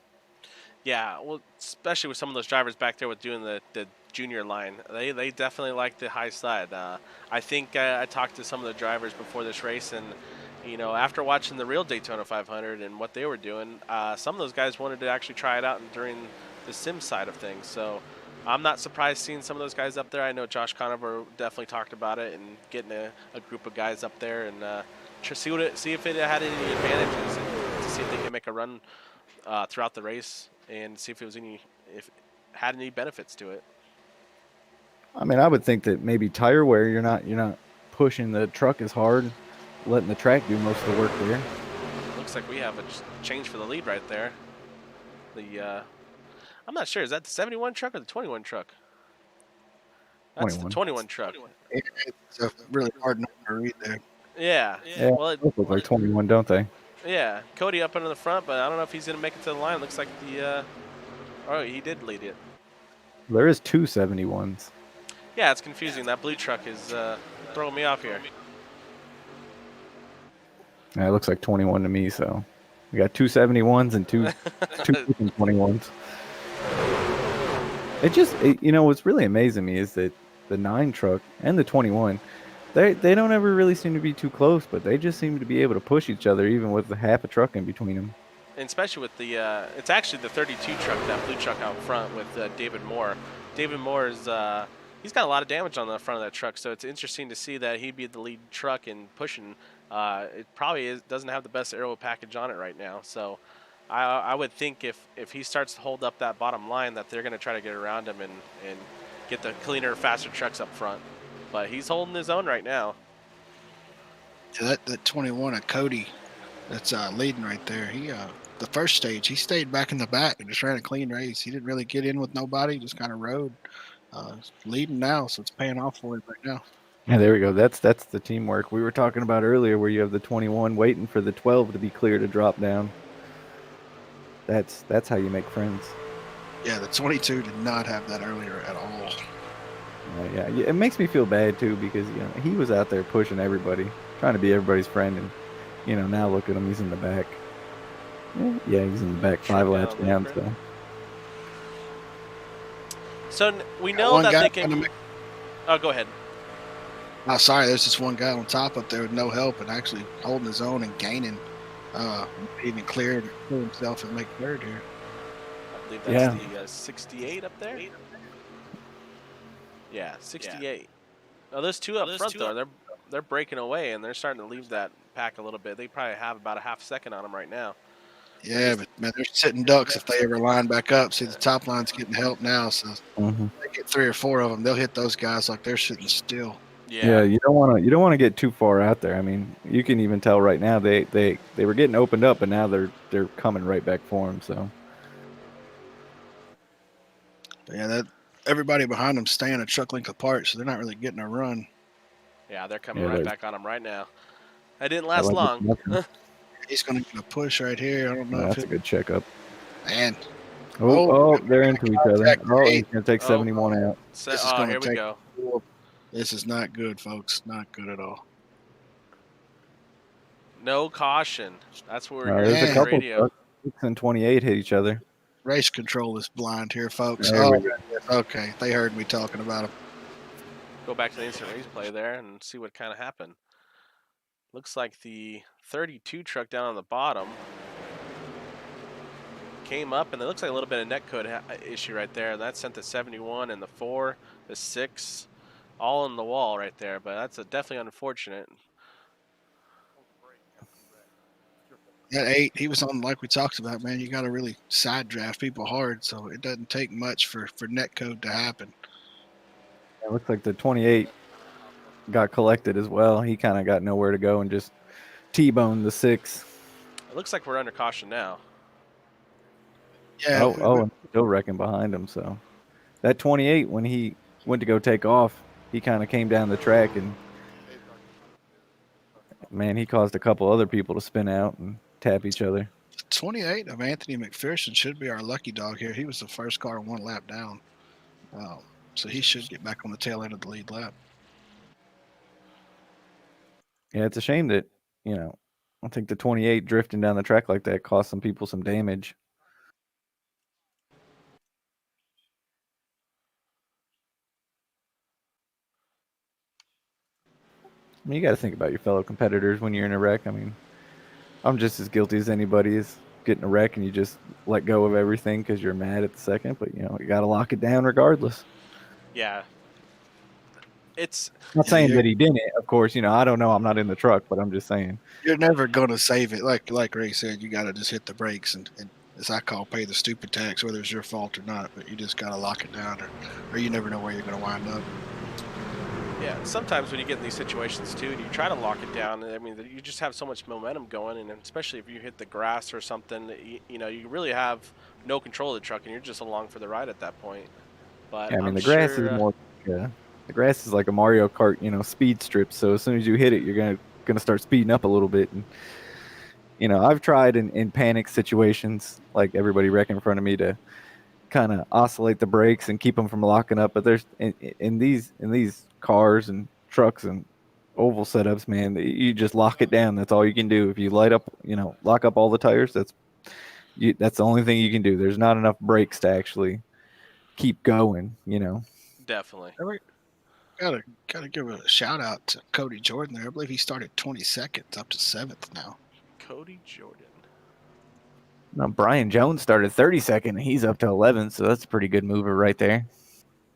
S1: Yeah, well, especially with some of those drivers back there with doing the junior line, they definitely like the high side. I think I talked to some of the drivers before this race, and you know, after watching the real Daytona 500 and what they were doing, some of those guys wanted to actually try it out during the sim side of things. So I'm not surprised seeing some of those guys up there. I know Josh Conover definitely talked about it and getting a group of guys up there and see if it had any advantages and to see if they can make a run throughout the race and see if it had any benefits to it.
S6: I mean, I would think that maybe tire wear, you're not pushing the truck as hard, letting the track do most of the work there.
S1: Looks like we have a change for the lead right there. I'm not sure, is that the 71 truck or the 21 truck? That's
S6: 21.
S1: the 21 truck.
S5: It's a really hard number to read there.
S1: Yeah.
S6: Well, it look like 21, don't they?
S1: Yeah, Cody up into the front, but I don't know if he's going to make it to the line. Looks like oh, he did lead it.
S6: There is 2 71s.
S1: Yeah, it's confusing. That blue truck is throwing me off here.
S6: Yeah, it looks like 21 to me, so we got 2 71s and two 21s. What's really amazing me is that the 9 truck and the 21, they don't ever really seem to be too close, but they just seem to be able to push each other even with the half a truck in between them.
S1: And especially with it's actually the 32 truck, that blue truck out front with David Moore. David Moore is he's got a lot of damage on the front of that truck, so it's interesting to see that he'd be the lead truck and pushing. It probably doesn't have the best aero package on it right now, so I would think if he starts to hold up that bottom line that they're going to try to get around him and get the cleaner, faster trucks up front. But he's holding his own right now.
S5: Yeah, that 21 of Cody that's leading right there. He the first stage he stayed back in the back and just ran a clean race. He didn't really get in with nobody, just kind of rode. Leading now, so it's paying off for him right now.
S6: Yeah, there we go. That's the teamwork we were talking about earlier, where you have the 21 waiting for the 12 to be clear to drop down. That's how you make friends.
S5: Yeah, the 22 did not have that earlier at all.
S6: Yeah, it makes me feel bad too because he was out there pushing everybody, trying to be everybody's friend, and now look at him, he's in the back. Yeah, he's in the back 5
S1: Truck
S6: laps
S1: out
S6: down.
S1: Laker.
S6: So
S1: So we know
S5: One
S1: that
S5: guy
S1: they
S5: trying to
S1: can.
S5: make-
S1: Oh, go ahead.
S5: Oh, sorry, there's just one guy on top up there with no help and actually holding his own and gaining. Even clear himself and make third here.
S1: I believe that's the 68 up there. Yeah, 68. Oh, there's two up front though. They're breaking away and they're starting to leave that pack a little bit. They probably have about a half second on them right now.
S5: Yeah, but man, they're sitting ducks if they ever line back up. See, the top line's getting help now, so
S6: Mhm.
S5: they get 3 or 4 of them. They'll hit those guys like they're sitting still.
S6: Yeah, you don't want to get too far out there. I mean, you can even tell right now they were getting opened up, but now they're coming right back for him. So
S5: But yeah, that everybody behind them staying a truck length apart, so they're not really getting a run.
S1: Yeah, they're coming
S6: Yeah,
S1: right
S6: they're-
S1: back on them right now. That didn't
S6: I
S1: last
S6: like
S1: long.
S6: nothing.
S5: He's going to get a push right here. I don't know if
S6: That's a good checkup.
S5: man.
S6: Oh, they're into each other.
S5: contact
S6: Oh,
S5: rate.
S6: he's gonna take
S1: Oh.
S6: 71 out.
S1: So,
S5: This is going
S1: here
S5: to
S1: we
S5: take.
S1: go.
S5: This is not good, folks. Not good at all.
S1: No caution. That's what we're
S6: There's
S1: hearing
S6: a
S1: on the
S6: couple.
S1: radio.
S6: 6 and 28 hit each other.
S5: Race control is blind here, folks.
S6: There we go.
S5: Okay. They heard me talking about him.
S1: Go back to the instant replay there and see what kind of happened. Looks like the 32 truck down on the bottom came up, and it looks like a little bit of netcode issue right there. And that sent the 71 and the 4, the 6, all in the wall right there. But that's definitely unfortunate.
S5: That 8, he was on like we talked about, man. You got to really side draft people hard, so it doesn't take much for net code to happen.
S6: It looks like the 28 got collected as well. He kind of got nowhere to go and just T-boned the 6.
S1: It looks like we're under caution now.
S5: Yeah.
S6: And still wrecking behind him. So that 28, when he went to go take off, he kind of came down the track and man, he caused a couple other people to spin out and tap each other.
S5: 28 of Anthony McPherson should be our lucky dog here. He was the first car 1 lap down. So he should get back on the tail end of the lead lap.
S6: Yeah, it's a shame that, I think the 28 drifting down the track like that cost some people some damage. I mean, you got to think about your fellow competitors when you're in a wreck. I mean, I'm just as guilty as anybody is getting a wreck and you just let go of everything because you're mad at the second. But, you got to lock it down regardless.
S1: Yeah. It's
S6: not saying that he didn't, of course. I don't know. I'm not in the truck, but I'm just saying.
S5: You're never going to save it. Like Ray said, you got to just hit the brakes and as I call, pay the stupid tax, whether it's your fault or not. But you just got to lock it down or you never know where you're going to wind up.
S1: Yeah, sometimes when you get in these situations too, and you try to lock it down, I mean, you just have so much momentum going, and especially if you hit the grass or something, you really have no control of the truck, and you're just along for the ride at that point. But
S6: yeah, I mean, the grass is more. The grass is like a Mario Kart, speed strip. So as soon as you hit it, you're gonna start speeding up a little bit. And I've tried in panic situations, like everybody wrecking in front of me, to kind of oscillate the brakes and keep them from locking up. But there's in these cars and trucks and oval setups, man, you just lock it down. That's all you can do. If you lock up all the tires, that's the only thing you can do. There's not enough brakes to actually keep going.
S1: Definitely.
S5: Gotta give a shout out to Cody Jordan there. I believe he started 22nd up to 7th now.
S1: Cody Jordan.
S6: Now Brian Jones started 32nd and he's up to 11th, so that's a pretty good mover right there.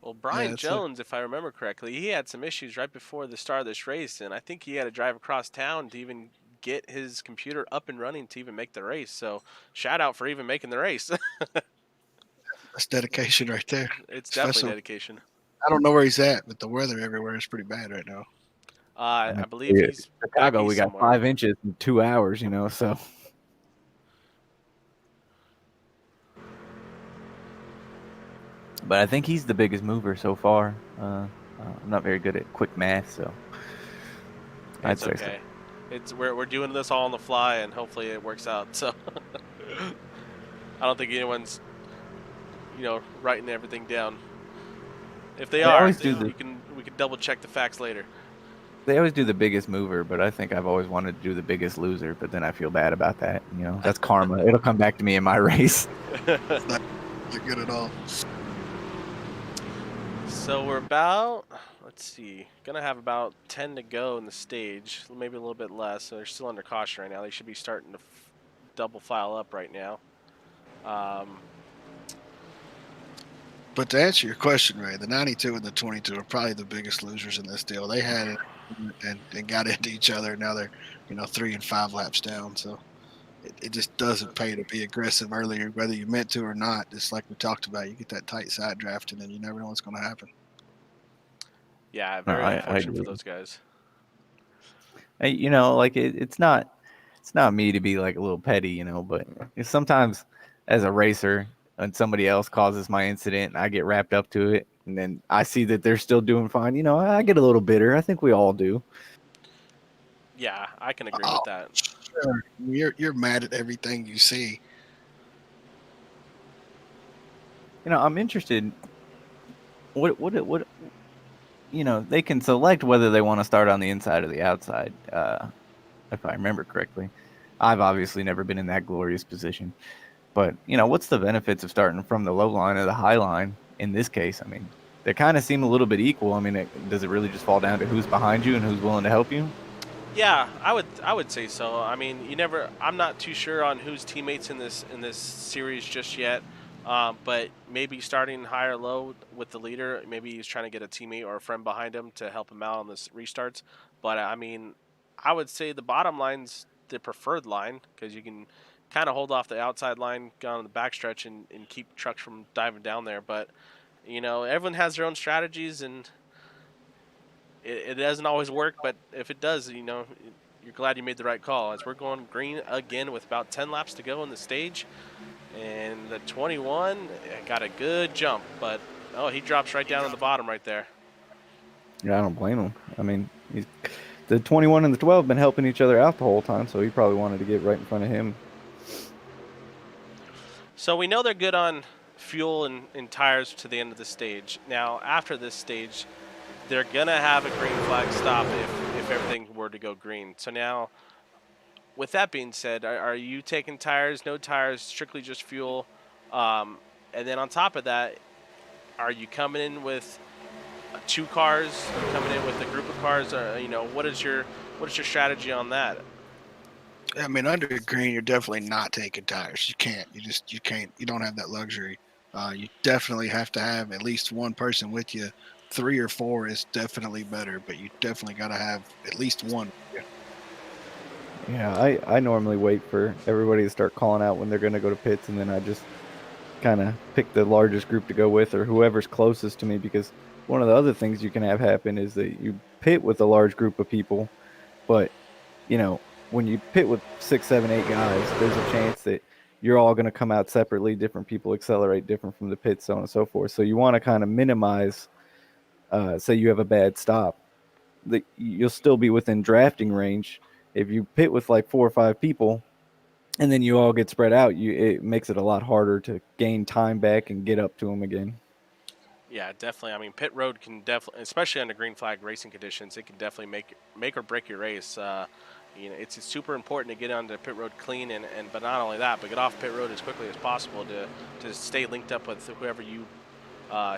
S1: Well, Brian Jones, if I remember correctly, he had some issues right before the start of this race, and I think he had to drive across town to even get his computer up and running to even make the race. So shout out for even making the race.
S5: That's dedication right there.
S1: It's definitely dedication.
S5: I don't know where he's at, but the weather everywhere is pretty bad right now.
S1: I believe he's
S6: Chicago. We got
S1: somewhere.
S6: 5 inches in 2 hours, so. But I think he's the biggest mover so far. I'm not very good at quick math, so I'd say
S1: okay. We're doing this all on the fly, and hopefully it works out. So, don't think anyone's, writing everything down. If they
S6: They
S1: are,
S6: always do
S1: we can double check the facts later.
S6: They always do the biggest mover, but I think I've always wanted to do the biggest loser. But then I feel bad about that. That's karma. It'll come back to me in my race.
S5: It's not good at all.
S1: So we're about, let's see, gonna have about 10 to go in the stage, maybe a little bit less. So they're still under caution right now. They should be starting to double file up right now.
S5: But to answer your question, Ray, the 92 and the 22 are probably the biggest losers in this deal. They had it and got into each other. Now they're 3 and 5 laps down. So it just doesn't pay to be aggressive earlier, whether you meant to or not. Just like we talked about, you get that tight side draft, and then you never know what's going to happen.
S1: Yeah,
S6: No,
S1: very
S6: I
S1: unfortunate for
S6: agree.
S1: those guys.
S6: Hey, it's not me to be like a little petty, but sometimes as a racer, when somebody else causes my incident, and I get wrapped up to it, and then I see that they're still doing fine. I get a little bitter. I think we all do.
S1: Yeah, I can agree
S5: Oh,
S1: with that.
S5: sure. You're mad at everything you see.
S6: I'm interested. What they can select whether they want to start on the inside or the outside. If I remember correctly, I've obviously never been in that glorious position. But what's the benefits of starting from the low line or the high line in this case? I mean, they kind of seem a little bit equal. I mean, does it really just fall down to who's behind you and who's willing to help you?
S1: Yeah, I would say so. I mean, I'm not too sure on who's teammates in this series just yet. But maybe starting high or low with the leader, maybe he's trying to get a teammate or a friend behind him to help him out on this restarts. But I mean, I would say the bottom line's the preferred line because you can kind of hold off the outside line on the backstretch and keep trucks from diving down there. But everyone has their own strategies and it doesn't always work, but if it does, you're glad you made the right call. As we're going green again with about 10 laps to go in the stage, and the 21 got a good jump, but he drops right down on the bottom right there.
S6: Yeah, I don't blame him. I mean, the 21 and the 12 have been helping each other out the whole time, so he probably wanted to get right in front of him.
S1: So we know they're good on fuel and tires to the end of the stage. Now, after this stage, they're going to have a green flag stop if everything were to go green. So now, with that being said, are you taking tires, no tires, strictly just fuel? And then on top of that, are you coming in with 2 cars? Are you coming in with a group of cars? What is your strategy on that?
S5: I mean, under green, you're definitely not taking tires. You can't. You can't. You don't have that luxury. You definitely have to have at least one person with you. 3 or 4 is definitely better, but you definitely got to have at least one.
S6: Yeah, I normally wait for everybody to start calling out when they're going to go to pits, and then I just kind of pick the largest group to go with or whoever's closest to me, because one of the other things you can have happen is that you pit with a large group of people, but when you pit with 6, 7, 8 guys, there's a chance that you're all going to come out separately. Different people accelerate different from the pit, so on and so forth. So you want to kind of minimize, say you have a bad stop, that you'll still be within drafting range. If you pit with like 4 or 5 people, and then you all get spread out, it makes it a lot harder to gain time back and get up to them again.
S1: Yeah, definitely. I mean, pit road can definitely, especially under green flag racing conditions, it can definitely make or break your race. It's super important to get onto pit road clean, and but not only that, but get off pit road as quickly as possible to stay linked up with whoever you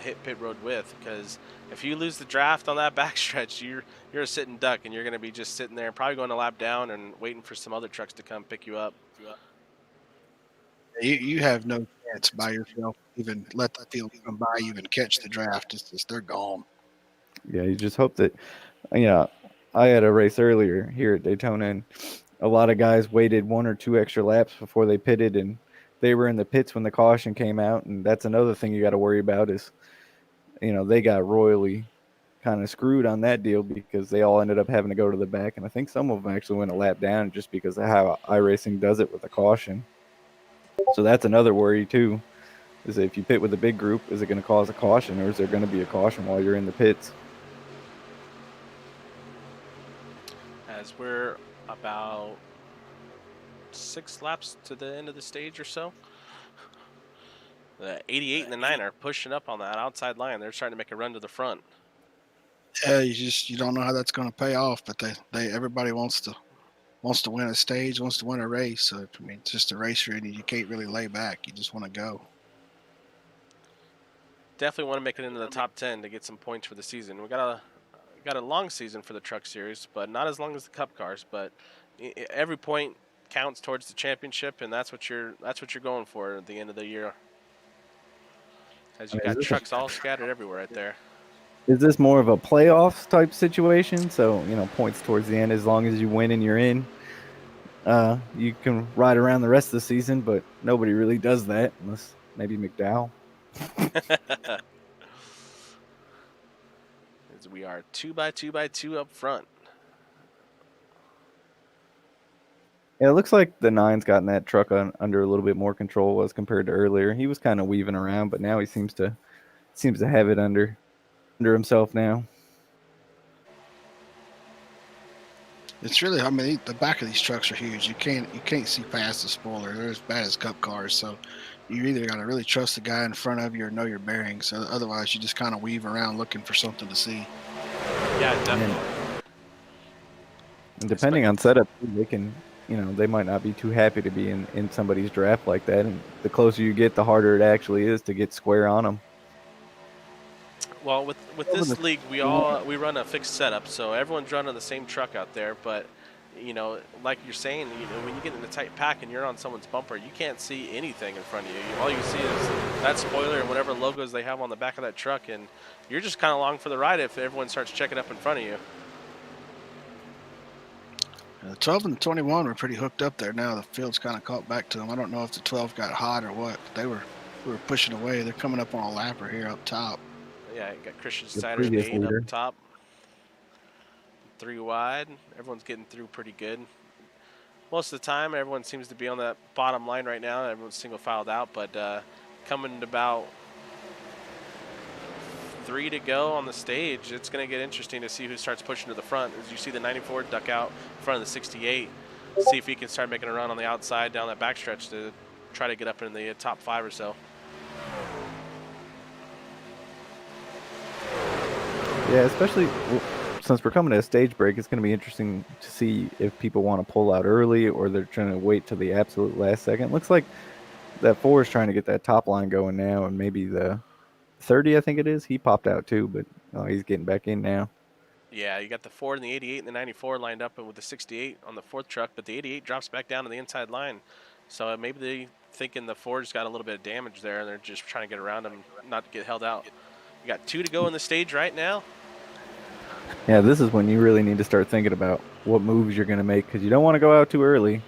S1: hit pit road with. Because if you lose the draft on that backstretch, you're a sitting duck, and you're going to be just sitting there, probably going a lap down and waiting for some other trucks to come pick you up.
S5: You have no chance by yourself. Even let the field come by you and catch the draft. It's just they're gone.
S6: Yeah, you just hope that, I had a race earlier here at Daytona, and a lot of guys waited 1 or 2 extra laps before they pitted, and they were in the pits when the caution came out. And that's another thing you got to worry about is, they got royally kind of screwed on that deal because they all ended up having to go to the back. And I think some of them actually went a lap down just because of how iRacing does it with the caution. So that's another worry too, is that if you pit with a big group, is it going to cause a caution, or is there going to be a caution while you're in the pits?
S1: As we're about 6 laps to the end of the stage or so. The 88 and the 9 are pushing up on that outside line. They're starting to make a run to the front.
S5: Yeah, you don't know how that's going to pay off, but they everybody wants to win a stage, wants to win a race. So I mean, it's just a racer, and you can't really lay back. You just want to go.
S1: Definitely want to make it into the top 10 to get some points for the season. We got a long season for the truck series, but not as long as the cup cars. But every point counts towards the championship, and that's what you're going for at the end of the year. As you got trucks all scattered everywhere right there.
S6: Is this more of a playoffs type situation? So, points towards the end, as long as you win and you're in, you can ride around the rest of the season, but nobody really does that unless maybe McDowell.
S1: As we are 2x2x2 up front.
S6: Yeah, it looks like the Nine's gotten that truck under a little bit more control as compared to earlier. He was kind of weaving around, but now he seems to have it under himself now.
S5: It's really, I mean, the back of these trucks are huge. You can't see past the spoiler. They're as bad as cup cars. So you either got to really trust the guy in front of you or know your bearings. So otherwise, you just kind of weave around looking for something to see.
S1: Yeah, definitely.
S6: And depending on setup, they can, they might not be too happy to be in somebody's draft like that. And the closer you get, the harder it actually is to get square on them.
S1: Well, with this league, we run a fixed setup, so everyone's running the same truck out there. But like you're saying, when you get in a tight pack and you're on someone's bumper, you can't see anything in front of you. All you see is that spoiler and whatever logos they have on the back of that truck, and you're just kind of along for the ride if everyone starts checking up in front of you.
S5: The 12 and the 21 were pretty hooked up there. Now the field's kind of caught back to them. I don't know if the 12 got hot or what, but we were pushing away. They're coming up on a lapper here up top.
S1: Yeah, you got Christian Steiner in the 8 up top. 3 wide. Everyone's getting through pretty good. Most of the time, everyone seems to be on that bottom line right now. Everyone's single filed out, but coming to about 3 to go on the stage, it's going to get interesting to see who starts pushing to the front. As you see the 94 duck out in front of the 68, see if he can start making a run on the outside down that backstretch to try to get up in the top 5 or so.
S6: Yeah, especially since we're coming to a stage break, it's going to be interesting to see if people want to pull out early or they're trying to wait till the absolute last second. Looks like that 4 is trying to get that top line going now, and maybe the 30, I think it is, he popped out too, but he's getting back in now.
S1: Yeah, you got the 4 and the 88 and the 94 lined up with the 68 on the 4th truck, but the 88 drops back down to the inside line. So maybe they thinking the 4's got a little bit of damage there, and they're just trying to get around him, not to get held out. You got 2 to go in the stage right now.
S6: Yeah, this is when you really need to start thinking about what moves you're going to make, because you don't want to go out too early.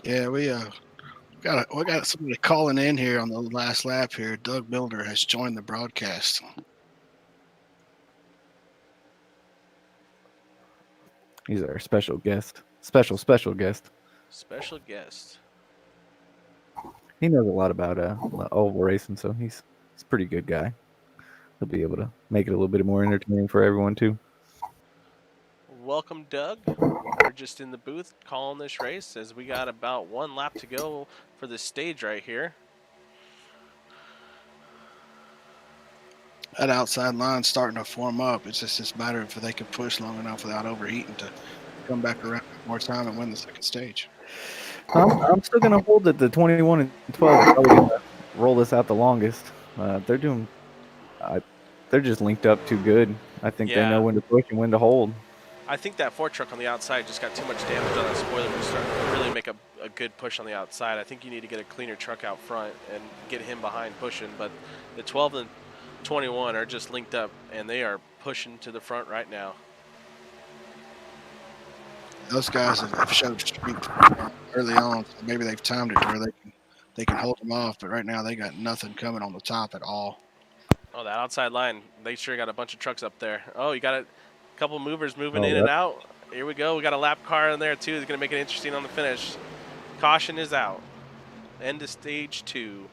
S5: Yeah, we got somebody calling in here on the last lap here. Doug Milner has joined the broadcast.
S6: He's our special guest. Special guest.
S1: Special guest.
S6: He knows a lot about oval racing, so he's a pretty good guy. He'll be able to make it a little bit more entertaining for everyone too.
S1: Welcome, Doug. We're just in the booth calling this race as we got about 1 lap to go for this stage right here.
S5: That outside line starting to form up. It's just this matter if they can push long enough without overheating to come back around more time and win the second stage.
S6: I'm still going to hold that the 21 and 12 are probably going to roll this out the longest. They're just linked up too good. I think they know when to push and when to hold.
S1: I think that 4 truck on the outside just got too much damage on that spoiler to start to really make a good push on the outside. I think you need to get a cleaner truck out front and get him behind pushing. But the 12 and 21 are just linked up, and they are pushing to the front right now.
S5: Those guys have showed strength early on, so maybe they've timed it to where they can hold them off. But right now they got nothing coming on the top at all.
S1: Oh, that outside line, they sure got a bunch of trucks up there. Oh, you got a couple movers moving in and out. Here we go. We got a lap car in there, too. It's going to make it interesting on the finish. Caution is out. End of stage 2.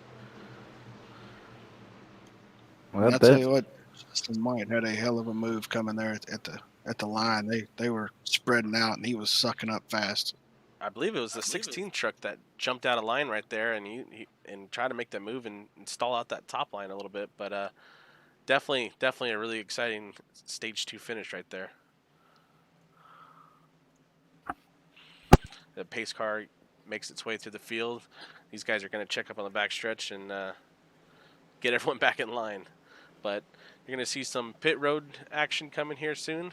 S5: Well, I'll tell you what, Justin White had a hell of a move coming there at the line. They were spreading out, and he was sucking up fast.
S1: I believe it was the 16 truck that jumped out of line right there, and he tried to make that move and stall out that top line a little bit. But definitely a really exciting stage 2 finish right there. The pace car makes its way through the field. These guys are going to check up on the back stretch and get everyone back in line. But you're going to see some pit road action coming here soon.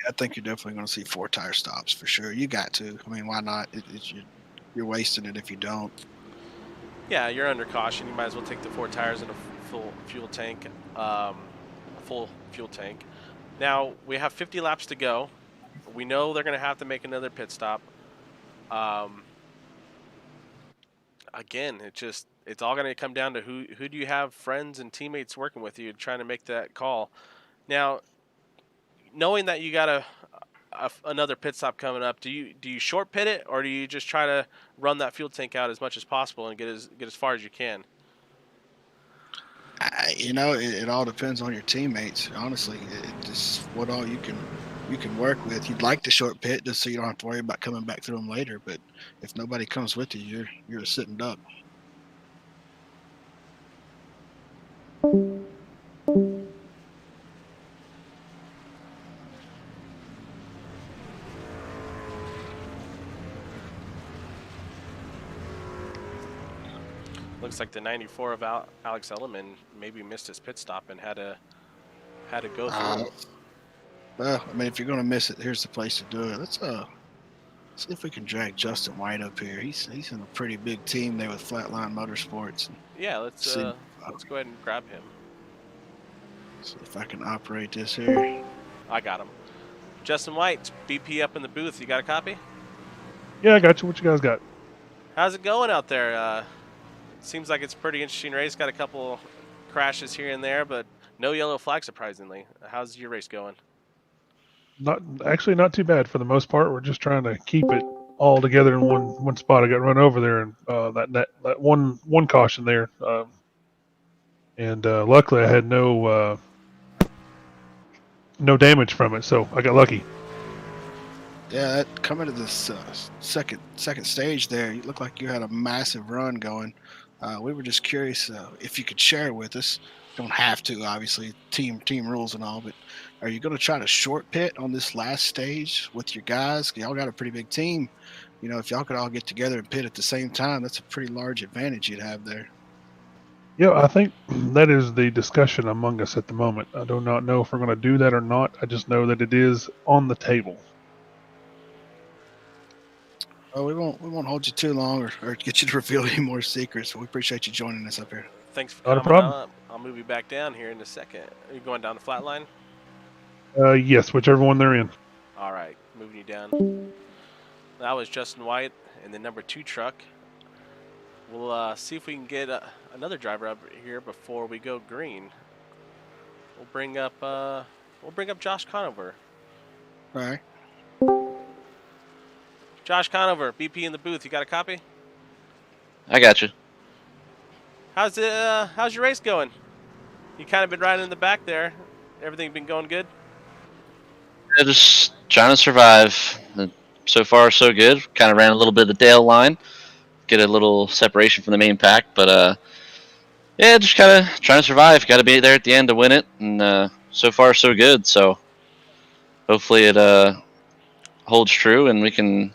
S5: I think you're definitely going to see 4 tire stops for sure. You got to. I mean, why not? You're wasting it if you don't.
S1: Yeah, you're under caution. You might as well take the 4 tires and a full fuel tank. Now, we have 50 laps to go. We know they're going to have to make another pit stop. Again, it's all going to come down to who do you have friends and teammates working with you trying to make that call. Now, knowing that you got another pit stop coming up, do you short pit it, or do you just try to run that fuel tank out as much as possible and get as far as you can?
S5: It all depends on your teammates. Honestly, it just what all you can work with. You'd like to short pit just so you don't have to worry about coming back through them later. But if nobody comes with you, you're a sitting duck.
S1: Looks like the 94 of Alex Elliman maybe missed his pit stop and had to go through.
S5: Well, I mean, if you're going to miss it, here's the place to do it. Let's see if we can drag Justin White up here. He's in a pretty big team there with Flatline Motorsports.
S1: Yeah, let's go ahead and grab him.
S5: See if I can operate this here.
S1: I got him. Justin White, BP up in the booth. You got a copy?
S4: Yeah, I got you. What you guys got?
S1: How's it going out there? Seems like it's a pretty interesting race. Got a couple crashes here and there, but no yellow flag, surprisingly. How's your race going?
S4: Not too bad for the most part. We're just trying to keep it all together in one spot. I got run over there, and that one caution there, and luckily I had no damage from it, so I got lucky.
S5: Yeah, coming to this second stage there, you look like you had a massive run going. We were just curious if you could share with us. Don't have to, obviously, team rules and all, but are you going to try to short pit on this last stage with your guys? Y'all got a pretty big team. If y'all could all get together and pit at the same time, that's a pretty large advantage you'd have there.
S4: Yeah, I think that is the discussion among us at the moment. I do not know if we're going to do that or not. I just know that it is on the table.
S5: Oh, we won't hold you too long or get you to reveal any more secrets. We appreciate you joining us up here.
S1: Thanks for
S4: Not a
S1: coming
S4: problem.
S1: up. I'll move you back down here in a second. Are you going down the flat line?
S4: Yes, whichever one they're in.
S1: All right, moving you down. That was Justin White in the number 2 truck. We'll see if we can get another driver up here before we go green. We'll bring up Josh Conover.
S5: All right.
S1: Josh Conover, BP in the booth. You got a copy?
S2: I got you.
S1: How's your race going? You kind of been riding in the back there. Everything been going good?
S2: Yeah, just trying to survive. So far, so good. Kind of ran a little bit of the Dale line, get a little separation from the main pack, but yeah, just kind of trying to survive. Got to be there at the end to win it, and so far, so good. So hopefully it holds true, and we can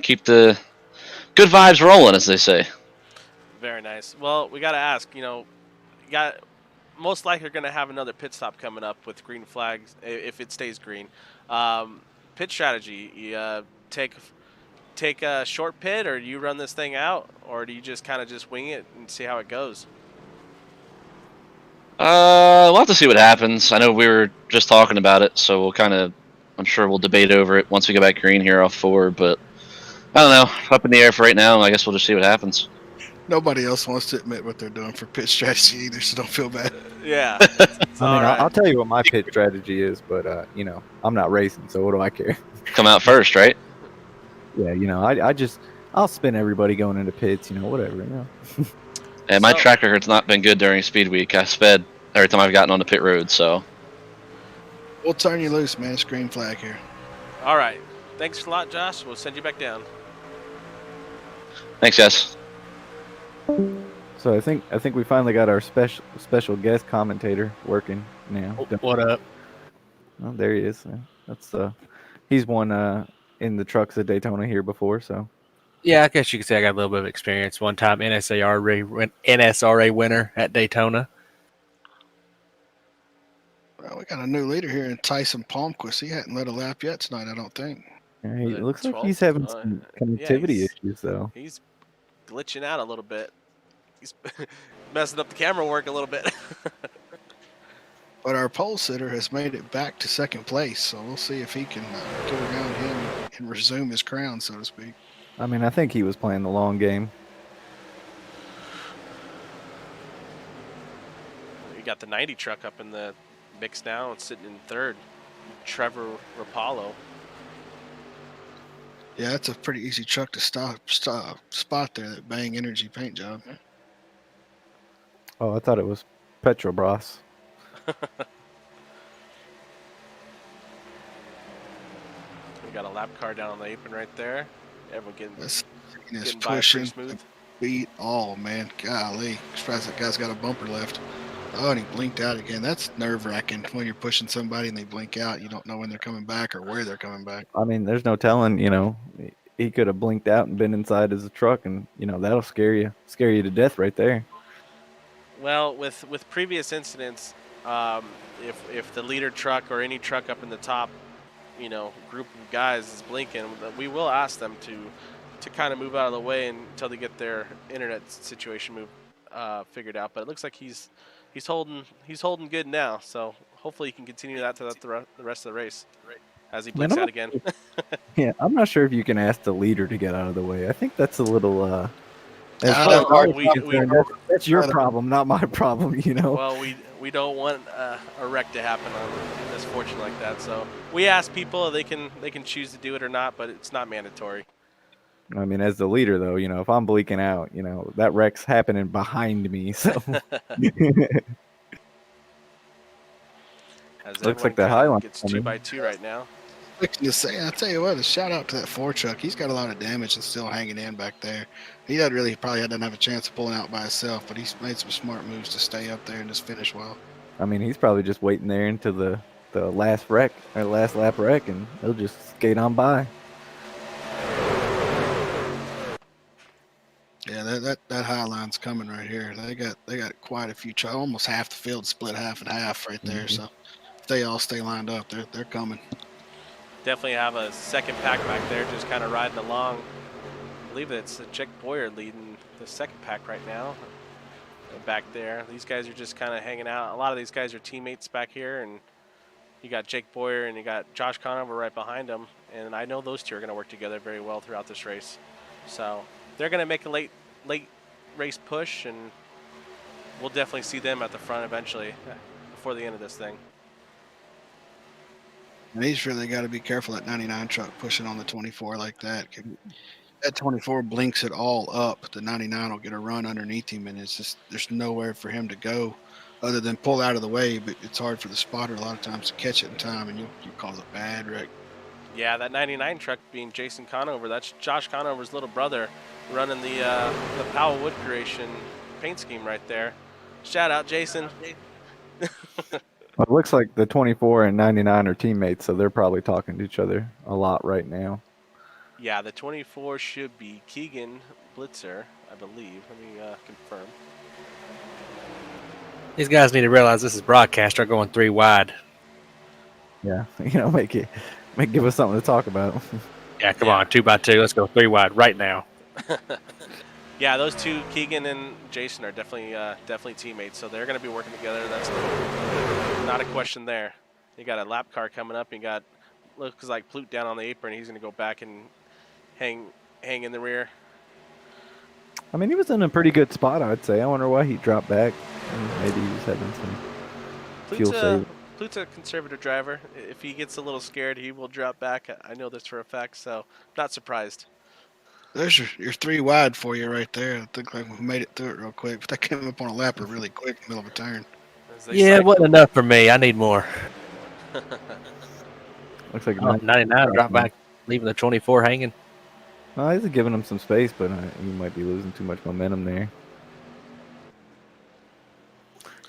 S2: keep the good vibes rolling, as they say.
S1: Very nice. Well, we got to ask, most likely going to have another pit stop coming up with green flags if it stays green. Pit strategy, you take a short pit, or do you run this thing out, or do you just kind of just wing it and see how it goes?
S2: We'll have to see what happens. I know we were just talking about it, so I'm sure we'll debate over it once we go back green here off 4, but I don't know. Up in the air for right now. I guess we'll just see what happens.
S5: Nobody else wants to admit what they're doing for pit strategy either, so don't feel bad.
S1: Yeah.
S6: I'll tell you what my pit strategy is, but I'm not racing, so what do I care?
S2: Come out first, right?
S6: Yeah, I'll spin everybody going into pits, whatever,
S2: And my track record's not been good during Speed Week. I sped every time I've gotten on the pit road, so.
S5: We'll turn you loose, man. It's green flag here.
S1: All right. Thanks a lot, Josh. We'll send you back down.
S2: Thanks, guys.
S6: So I think we finally got our special guest commentator working now.
S7: What up?
S6: Oh, there he is. That's he's won in the trucks at Daytona here before, so
S7: Yeah, I guess you could say I got a little bit of experience. One time NSRA winner at Daytona.
S5: Well, we got a new leader here in Tyson Palmquist. He hadn't led a lap yet tonight, I don't think.
S6: yeah, he
S1: Was it
S6: looks like
S1: 12?
S6: he's having some connectivity
S1: he's-
S6: issues though.
S1: He's glitching out a little bit. He's messing up the camera work a little bit.
S5: But our pole sitter has made it back to second place, so we'll see if he can get around him and resume his crown, so to speak.
S6: I mean, I think he was playing the long game.
S1: You got the 90 truck up in the mix now and sitting in third. Trevor Rapallo.
S5: Yeah, that's a pretty easy truck to spot there, that Bang Energy paint job.
S6: Oh, I thought it was Petrobras.
S1: We got a lap car down on the apron right there. Everyone getting
S5: This is
S1: by pretty
S5: pushing,
S1: smooth.
S5: beat all, man. Golly. Surprised that guy's got a bumper left. Oh, and he blinked out again. That's nerve-wracking when you're pushing somebody and they blink out. You don't know when they're coming back or where they're coming back.
S6: I mean, there's no telling. He could have blinked out and been inside his truck, and that'll scare you to death right there.
S1: Well, with previous incidents, if the leader truck or any truck up in the top, group of guys is blinking, we will ask them to kind of move out of the way until they get their internet situation figured out. But it looks like he's holding good now. So hopefully he can continue that throughout the rest of the race as he blinks out again.
S6: Yeah, I'm not sure if you can ask the leader to get out of the way. I think that's a little. That's your problem, not my problem.
S1: Well, we don't want a wreck to happen on this fortune like that. So we ask people they can choose to do it or not, but it's not mandatory.
S6: I mean, as the leader, though, if I'm bleaking out, that wreck's happening behind me. So looks like the Highline
S1: gets 2x2 right now.
S5: To say, I tell you what, a shout out to that Ford truck. He's got a lot of damage and still hanging in back there. He probably doesn't have a chance of pulling out by himself, but he's made some smart moves to stay up there and just finish well.
S6: I mean, he's probably just waiting there until the last lap wreck, and he'll just skate on by.
S5: Yeah, that Highline's coming right here. They got quite a few trucks, almost half the field split half and half right there. So if they all stay lined up, they're coming.
S1: Definitely have a second pack back there, just kind of riding along. I believe it's Jake Boyer leading the second pack right now. Back there, these guys are just kind of hanging out. A lot of these guys are teammates back here, and you got Jake Boyer and you got Josh Conover right behind him. And I know those two are going to work together very well throughout this race. So they're going to make a late race push, and we'll definitely see them at the front eventually before the end of this thing.
S5: And he's really got to be careful, that 99 truck pushing on the 24 like that. That 24 blinks it all up, the 99 will get a run underneath him, and it's just there's nowhere for him to go other than pull out of the way. But it's hard for the spotter a lot of times to catch it in time, and you cause a bad wreck.
S1: Yeah, that 99 truck being Jason Conover, that's Josh Conover's little brother running the Powell Wood Creation paint scheme right there. Shout out, Jason.
S6: Well, it looks like the 24 and 99 are teammates, so they're probably talking to each other a lot right now.
S1: Yeah, the 24 should be Keegan Blitzer, I believe. Let me confirm.
S7: These guys need to realize this is broadcast. They're going 3 wide.
S6: Yeah, give us something to talk about.
S7: Yeah, come on, 2x2. Let's go 3 wide right now.
S1: Yeah, those two, Keegan and Jason, are definitely teammates, so they're going to be working together. That's not a question there. You got a lap car coming up. You got looks like Plute down on the apron. He's going to go back and hang in the rear.
S6: I mean, he was in a pretty good spot, I'd say. I wonder why he dropped back. Maybe he was having some fuel save.
S1: Plute's a conservative driver. If he gets a little scared, he will drop back. I know this for a fact, so not surprised.
S5: There's your 3 wide for you right there. I think like we made it through it real quick, but that came up on a lapper really quick in the middle of a turn.
S7: Yeah, it wasn't enough for me. I need more.
S6: Looks like
S7: Oh, 99 drop back, leaving the 24 hanging.
S6: Oh, he's giving him some space, but he might be losing too much momentum there.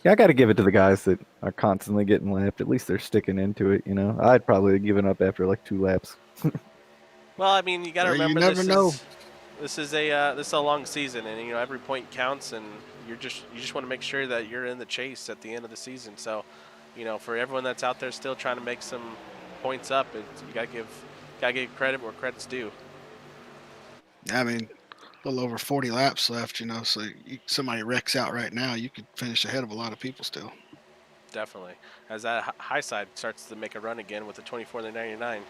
S6: Yeah, I got to give it to the guys that are constantly getting lapped. At least they're sticking into it, you know. I'd probably have given up after like 2 laps.
S1: Well, I mean, you got to
S5: Well, you
S1: remember
S5: never know.
S1: this is a long season, and every point counts, and you just want to make sure that you're in the chase at the end of the season. So, for everyone that's out there still trying to make some points up, you gotta give credit where credit's due.
S5: I mean, a little over 40 laps left, so somebody wrecks out right now, you could finish ahead of a lot of people still.
S1: Definitely, as that high side starts to make a run again with the 24 and the 99.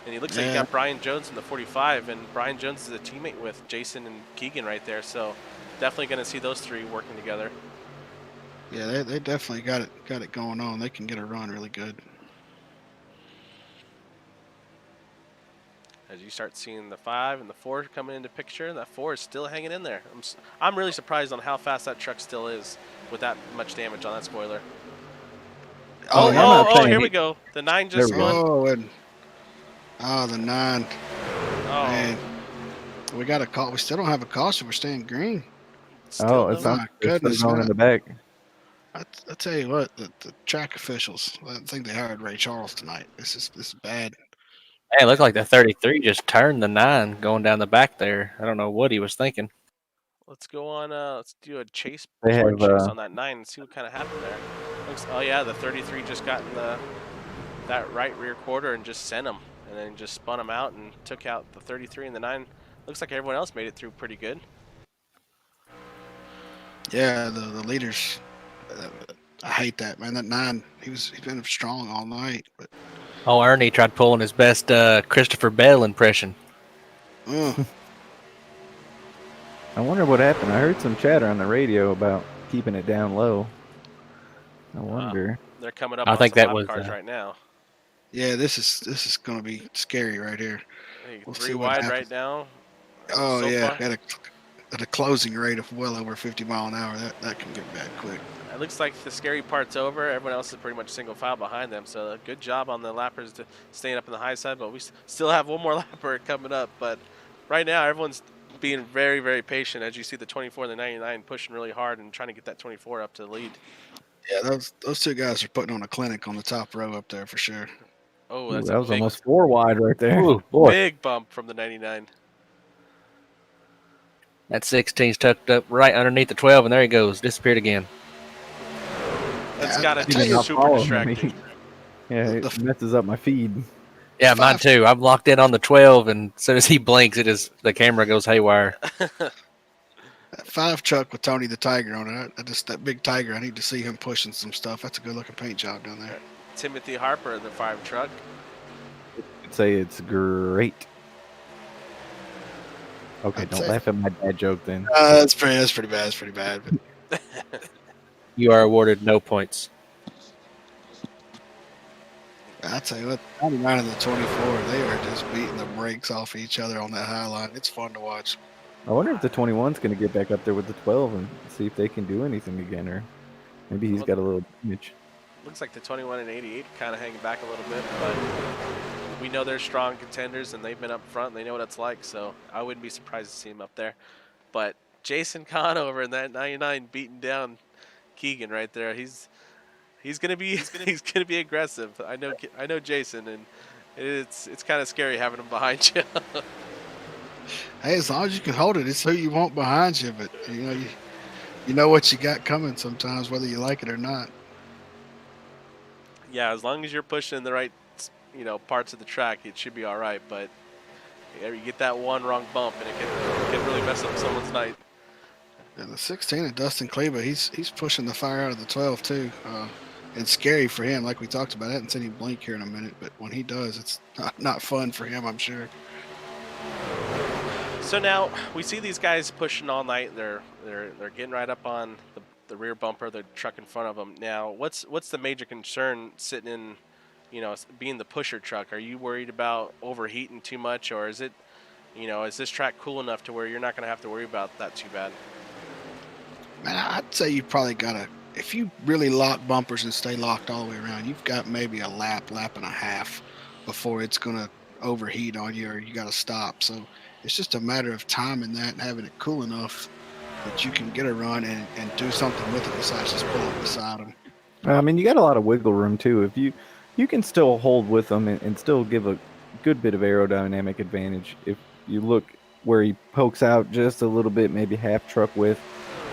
S1: And he looks like you
S5: Yeah.
S1: got Brian Jones in the 45, and Brian Jones is a teammate with Jason and Keegan right there. So definitely going to see those three working together.
S5: Yeah, they definitely got it going on. They can get a run really good.
S1: As you start seeing the 5 and the 4 coming into picture, that 4 is still hanging in there. I'm really surprised on how fast that truck still is with that much damage on that spoiler.
S5: Oh,
S1: Here we go. The 9 just spun.
S5: The 9.
S1: Oh,
S5: Man, we got a call. We still don't have a caution. We're staying green.
S1: still
S6: It's
S1: no-
S6: not.
S5: My
S6: They're
S5: goodness,
S6: still going
S5: man.
S6: in the back.
S5: I tell you what, the track officials. I think they hired Ray Charles tonight. This is bad.
S7: Hey, it looked like the 33 just turned the 9 going down the back there. I don't know what he was thinking.
S1: Let's go on. Let's do a chase,
S6: They
S1: short
S6: have,
S1: chase on that 9 and see what kind of happened there. Oh yeah, the 33 just got in that right rear quarter and just sent him, and then just spun him out and took out the 33 and the 9. Looks like everyone else made it through pretty good.
S5: Yeah, the leaders. I hate that, man. That 9, he's been strong all night. But
S7: Oh, Ernie tried pulling his best Christopher Bell impression.
S6: I wonder what happened. I heard some chatter on the radio about keeping it down low. I wonder.
S1: They're coming up
S7: I
S1: on
S7: think
S1: some
S7: that
S1: lap
S7: was,
S1: cars right now.
S5: yeah, this is going to be scary right here.
S1: Hey,
S5: We'll
S1: 3
S5: see what
S1: wide
S5: happens.
S1: right now.
S5: Oh
S1: So
S5: yeah,
S1: far.
S5: at a closing rate of well over 50 mile an hour, that can get bad quick.
S1: It looks like the scary part's over. Everyone else is pretty much single file behind them. So good job on the lappers to staying up in the high side. But we still have one more lapper coming up. But right now, everyone's being very, very patient. As you see the 24 and the 99 pushing really hard and trying to get that 24 up to the lead.
S5: Yeah, those two guys are putting on a clinic on the top row up there for sure.
S1: Oh,
S6: Ooh,
S1: that's
S6: that
S1: a
S6: was
S1: big,
S6: almost 4 wide right there.
S7: Ooh, boy.
S1: big bump from the 99.
S7: That 16's tucked up right underneath the 12, and there he goes. Disappeared again.
S1: That's
S5: Yeah,
S1: got to
S5: I
S1: be
S5: tell you,
S1: super distracting.
S6: Yeah, it messes up my feed.
S7: Yeah, mine
S5: 5
S7: too. I'm locked in on the 12, and as soon as he blinks, the camera goes haywire.
S5: That 5 truck with Tony the Tiger on it. That big Tiger. I need to see him pushing some stuff. That's a good looking paint job down there.
S1: Timothy Harper, the 5 truck.
S6: I'd say it's great. Okay,
S5: I'd
S6: don't
S5: say-
S6: laugh at my dad joke then.
S5: That's pretty bad. That's pretty bad. But
S7: You are awarded no points.
S5: I tell you what, 99 and the 24, they are just beating the brakes off each other on that high line. It's fun to watch.
S6: I wonder if the 21's going to get back up there with the 12 and see if they can do anything again, or maybe he's got a little damage.
S1: Looks like the 21 and 88 kind of hanging back a little bit, but we know they're strong contenders and they've been up front and they know what it's like, so I wouldn't be surprised to see him up there. But Jason Conover in that 99 beating down Keegan right there. He's gonna be aggressive. I know Jason, and it's kind of scary having him behind you.
S5: Hey, as long as you can hold it, it's who you want behind you. But you know what you got coming sometimes, whether you like it or not.
S1: Yeah, as long as you're pushing the right parts of the track, it should be all right. But you get that one wrong bump, and it can really mess up someone's night.
S5: And the 16 of Dustin Kleba, he's pushing the fire out of the 12 too. It's scary for him, like we talked about. I haven't seen him blink here in a minute, but when he does, it's not fun for him, I'm sure.
S1: So now we see these guys pushing all night. They're getting right up on the rear bumper, the truck in front of them. Now, what's the major concern sitting in, being the pusher truck? Are you worried about overheating too much, or is it, is this track cool enough to where you're not going to have to worry about that too bad?
S5: Man, I'd say you probably got to, if you really lock bumpers and stay locked all the way around, you've got maybe a lap and a half before it's going to overheat on you or you got to stop. So it's just a matter of timing that and having it cool enough that you can get a run and do something with it besides just pull up beside them.
S6: I mean, you got a lot of wiggle room too. If you can still hold with them and still give a good bit of aerodynamic advantage. If you look where he pokes out just a little bit, maybe half truck width,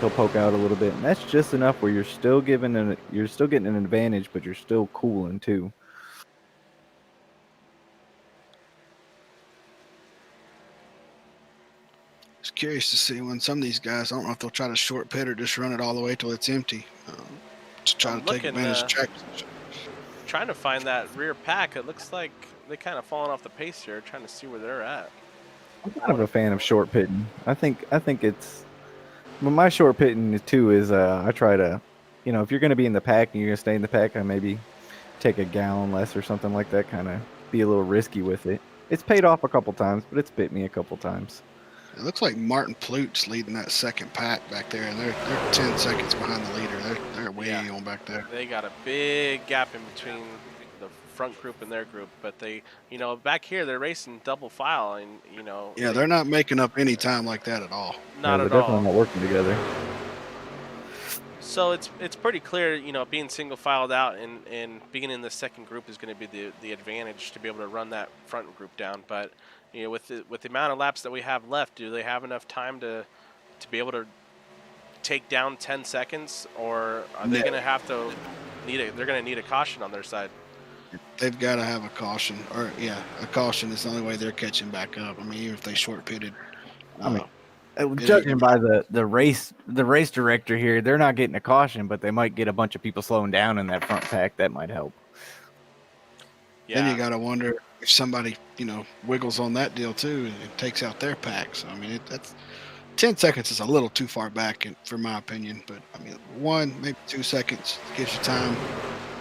S6: he'll poke out a little bit, and that's just enough where you're still getting an advantage, but you're still cooling too.
S5: Just curious to see when some of these guys, I don't know if they'll try to short pit or just run it all the way till it's empty to try
S1: I'm
S5: to take
S1: looking,
S5: advantage of track position.
S1: trying to find that rear pack. It looks like they kind of fallen off the pace here. Trying to see where they're at.
S6: I'm kind of a fan of short pitting. I think it's well, my short pitting too is I try to, if you're going to be in the pack and you're going to stay in the pack, I maybe take a gallon less or something like that. Kind of be a little risky with it. It's paid off a couple times, but it's bit me a couple times.
S5: It looks like Martin Plute's leading that second pack back there, and they're 10 seconds behind the leader. They're way on back there.
S1: They got a big gap in between the front group and their group, but they, back here they're racing double file, and
S5: Yeah, they're not making up any time like that at all.
S1: not
S6: they're
S1: at all.
S6: definitely not working together.
S1: So it's pretty clear, being single filed out and being in the second group is going to be the advantage to be able to run that front group down. But with the amount of laps that we have left, do they have enough time to be able to take down 10 seconds, or are they going to have to they're going to need a caution on their side?
S5: They've got to have a caution, or a caution is the only way they're catching back up. I mean, even if they short pitted.
S6: I mean, judging by the race director here, they're not getting a caution, but they might get a bunch of people slowing down in that front pack. That might help.
S1: Yeah.
S5: Then you got to wonder if somebody wiggles on that deal too and takes out their pack. So I mean, that's 10 seconds is a little too far back, for my opinion. But I mean, 1 maybe 2 seconds gives you time,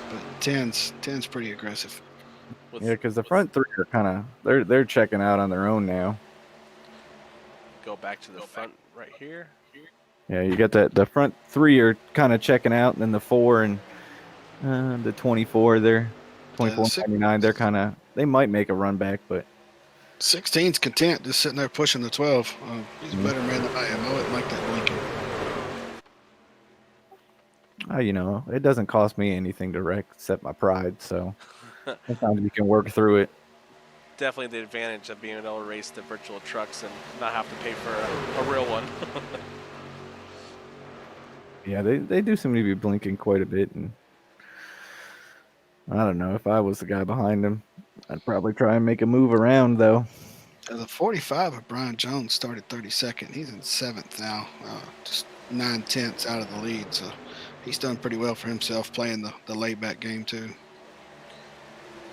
S5: but 10's pretty aggressive.
S6: Yeah, because the front three are kind of they're checking out on their own now.
S1: Go back to the front right here.
S6: Yeah, you got the front three are kind of checking out, and then the 4 and the 24, they're 24.99. They're they might make a run back, but
S5: 16's content, just sitting there pushing the 12. He's a better man than I am. I wouldn't like that blinking.
S6: It doesn't cost me anything to wreck except my pride, so sometimes you can work through it.
S1: Definitely the advantage of being able to race the virtual trucks and not have to pay for a real one.
S6: Yeah, they do seem to be blinking quite a bit, and I don't know, if I was the guy behind them, I'd probably try and make a move around, though.
S5: The 45 of Brian Jones started 32nd. He's in 7th now, just 9/10 out of the lead. So he's done pretty well for himself playing the laid-back game too.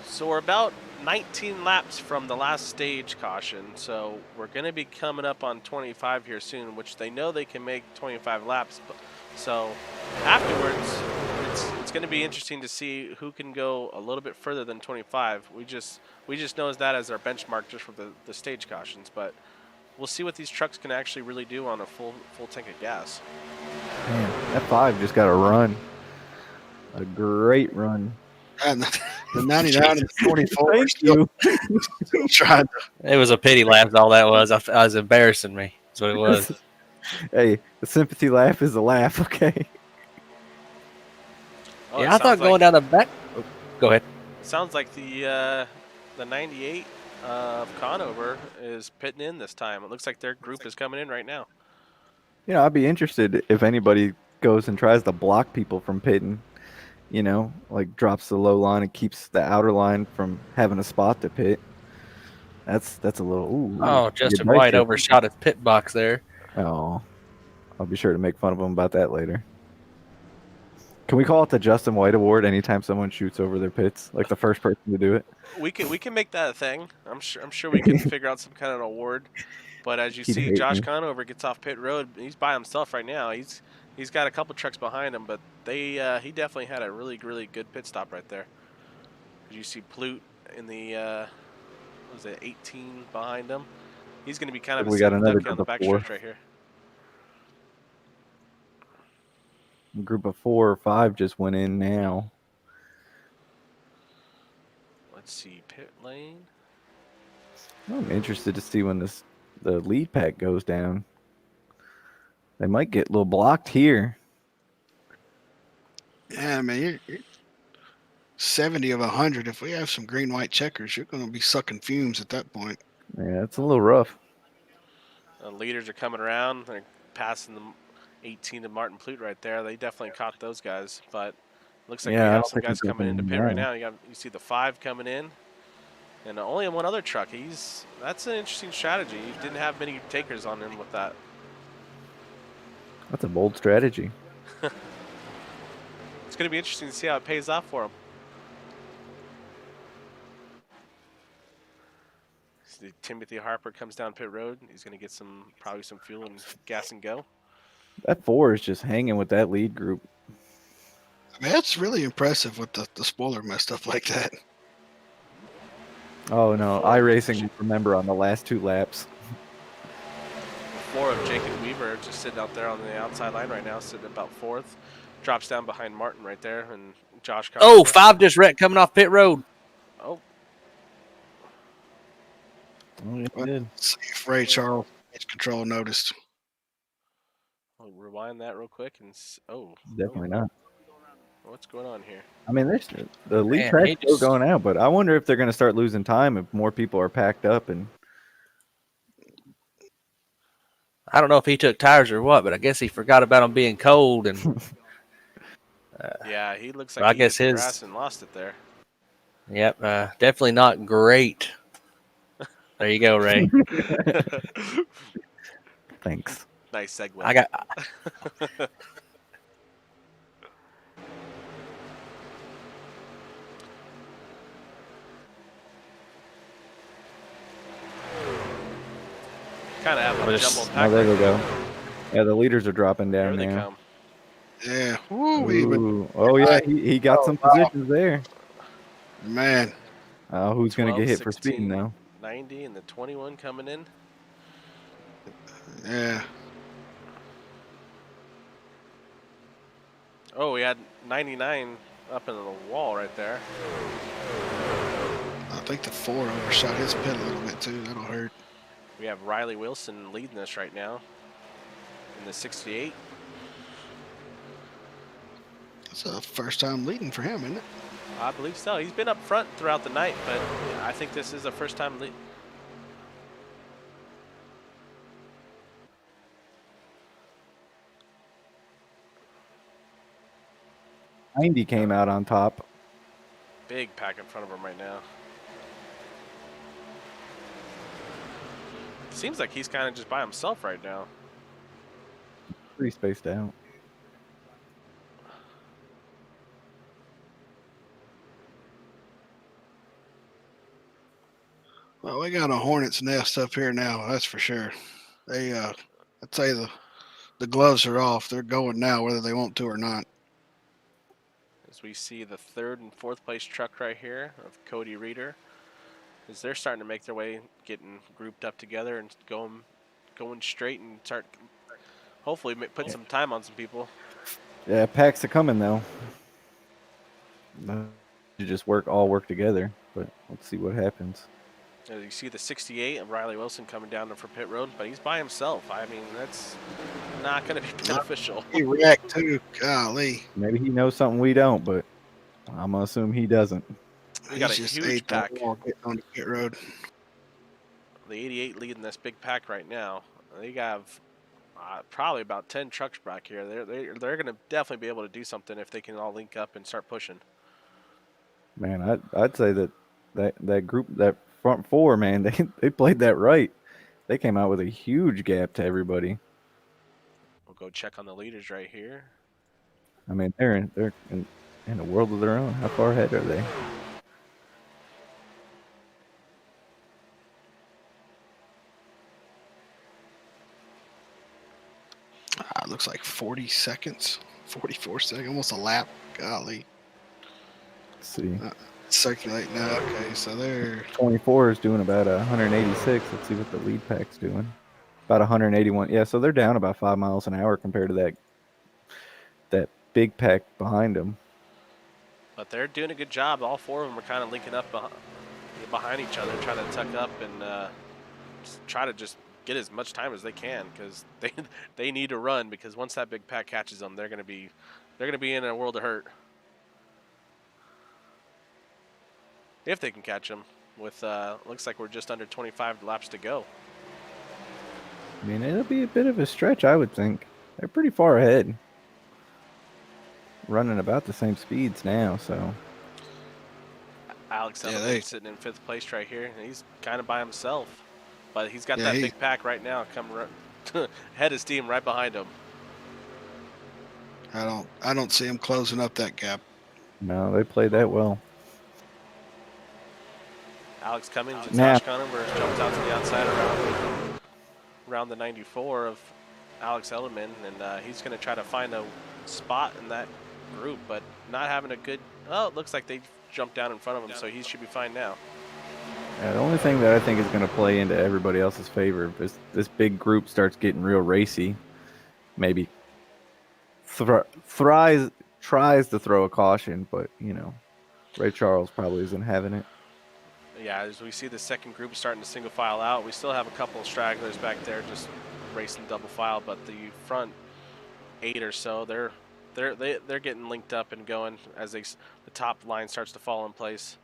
S1: So we're about 19 laps from the last stage caution. So we're going to be coming up on 25 here soon, which they know they can make 25 laps. So afterwards, it's going to be interesting to see who can go a little bit further than 25. We just know that as our benchmark just for the stage cautions, but we'll see what these trucks can actually really do on a full tank of gas.
S6: Man, that 5 just got a run. A great run.
S5: And the 99 and the 24
S6: Thank
S5: still trying to.
S7: It was a pity laugh. All that was. I was embarrassing me. That's what it was.
S6: Hey, the sympathy laugh is a laugh, okay?
S1: Oh,
S7: Yeah, I thought going down the back. Oh, go ahead.
S1: Sounds like the 98 of Conover is pitting in this time. It looks like their group is coming in right now.
S6: I'd be interested if anybody goes and tries to block people from pitting. Like drops the low line and keeps the outer line from having a spot to pit. That's a little. Ooh,
S7: Justin White overshot his pit box there.
S6: Oh, I'll be sure to make fun of him about that later. Can we call it the Justin White Award anytime someone shoots over their pits? Like the first person to do it.
S1: We can make that a thing. I'm sure we can figure out some kind of award. But as you see, Josh Conover gets off pit road. He's by himself right now. He's got a couple trucks behind him, but he definitely had a really good pit stop right there. As you see Plute in the what was it, 18 behind him. He's going to be kind of a
S6: got another
S1: on the back stretch right here.
S6: A group of 4 or 5 just went in now.
S1: Let's see, pit lane.
S6: I'm interested to see when the lead pack goes down. They might get a little blocked here.
S5: Yeah, man, you're 70 of 100. If we have some green-white checkers, you're going to be sucking fumes at that point.
S6: Yeah, it's a little rough.
S1: Leaders are coming around. They're passing the 18 to Martin Plute right there. They definitely caught those guys, but looks like we
S6: Yeah, I
S1: have
S6: don't
S1: some
S6: think
S1: guys
S6: he's
S1: coming into
S6: looking
S1: pit right
S6: now.
S1: now. You see the 5 coming in, and only in one other truck. That's an interesting strategy. He didn't have many takers on him with that.
S6: That's a bold strategy.
S1: It's going to be interesting to see how it pays off for him. See, Timothy Harper comes down pit road. He's going to get probably some fuel and gas and go.
S6: That 4 is just hanging with that lead group.
S5: I mean, that's really impressive with the spoiler messed up like that.
S6: Oh no,
S1: 4
S6: iRacing, remember on the last 2 laps.
S1: 4 of Jacob Weaver just sitting out there on the outside line right now, sitting about 4th. Drops down behind Martin right there, and Josh Carpenter.
S7: Oh, 5 just wrecked coming off pit road.
S1: Oh,
S6: Oh, yeah, he did.
S5: See if Ray Charles Edge Control noticed.
S1: I'll rewind that real quick and
S6: Definitely not.
S1: What's going on here?
S6: I mean, the lead
S7: Man,
S6: track's
S7: he
S6: still
S7: just-
S6: going out, but I wonder if they're going to start losing time if more people are packed up. And
S7: I don't know if he took tires or what, but I guess he forgot about them being cold. And
S1: Yeah, he looks
S7: Well,
S1: like
S7: I
S1: he
S7: guess
S1: hit the
S7: his-
S1: grass and lost it there.
S7: yep, definitely not great. There you go, Ray.
S6: thanks.
S1: Nice segue.
S7: I got.
S1: Kind of have
S7: I'm
S1: a
S7: just-
S1: jumbled pack.
S6: Oh, there
S1: right
S6: we go. Yeah, the leaders are dropping
S1: Here
S6: down
S1: they
S6: now.
S1: come.
S5: Yeah. Woo-wee.
S6: Ooh. Oh yeah, he got some positions there.
S5: Man.
S6: Who's going to
S1: 12,
S6: get hit for
S1: 16,
S6: speeding now?
S1: 90 and the 21 coming in.
S5: Yeah.
S1: Oh, we had 99 up in the wall right there.
S5: I think the 4 overshot his pit a little bit too. That'll hurt.
S1: We have Riley Wilson leading this right now in the 68.
S5: That's a first time leading for him, isn't it?
S1: I believe so. He's been up front throughout the night, but I think this is a first time lead.
S6: Ninety came out on top.
S1: Big pack in front of him right now. Seems like he's kind of just by himself right now.
S6: Pretty spaced out.
S5: Well, we got a hornet's nest up here now. That's for sure. They, I'd say the gloves are off. They're going now, whether they want to or not.
S1: As we see the 3rd and 4th place truck right here of Cody Reeder, as they're starting to make their way, getting grouped up together and going straight and start hopefully put some time on some people.
S6: Yeah, packs are coming though. You just all work together, but let's see what happens.
S1: As you see the 68 of Riley Wilson coming down for pit road, but he's by himself. I mean, that's not going to be beneficial.
S5: He wrecked too. Golly.
S6: Maybe he knows something we don't, but I'm gonna assume he doesn't.
S1: We got a
S5: He's just
S1: huge
S5: ate the
S1: pack.
S5: wall getting on the pit road.
S1: The 88 leading this big pack right now. They have probably about 10 trucks back here. They're going to definitely be able to do something if they can all link up and start pushing.
S6: Man, I'd say that group, that front 4, man, they played that right. They came out with a huge gap to everybody.
S1: We'll go check on the leaders right here.
S6: I mean, they're in a world of their own. How far ahead are they?
S5: It looks like 40 seconds, 44 seconds, almost a lap. Golly.
S6: Let's see.
S5: Circulate now. Okay, so they're
S6: 24 is doing about 186. Let's see what the lead pack's doing. About 181. Yeah, so they're down about 5 miles an hour compared to that big pack behind them.
S1: But they're doing a good job. All four of them are kind of linking up behind each other, trying to tuck up and try to just get as much time as they can because they need to run because once that big pack catches them, they're gonna be in a world of hurt if they can catch them. With looks like we're just under 25 laps to go.
S6: I mean, it'll be a bit of a stretch, I would think. They're pretty far ahead, running about the same speeds now. So
S1: Alex
S5: Yeah,
S1: Edelman sitting in 5th place right here, and he's kind of by himself, but he's got
S5: Yeah,
S1: that big pack right now coming head of steam right behind him.
S5: I don't see him closing up that gap.
S6: no, they played that well.
S1: Alex Cummings and
S6: Now-
S1: Josh Conover jumped out to the outside around the 94 of Alex Edelman, and he's going to try to find a spot in that group, but not having a good. Oh, it looks like they jumped down in front of him, so he should be fine now.
S6: The only thing that I think is going to play into everybody else's favor is this big group starts getting real racy. Maybe tries to throw a caution, but Ray Charles probably isn't having it.
S1: Yeah, as we see the second group starting to single file out, we still have a couple of stragglers back there just racing double file, but the front 8 or so, they're getting linked up and going as the top line starts to fall in place.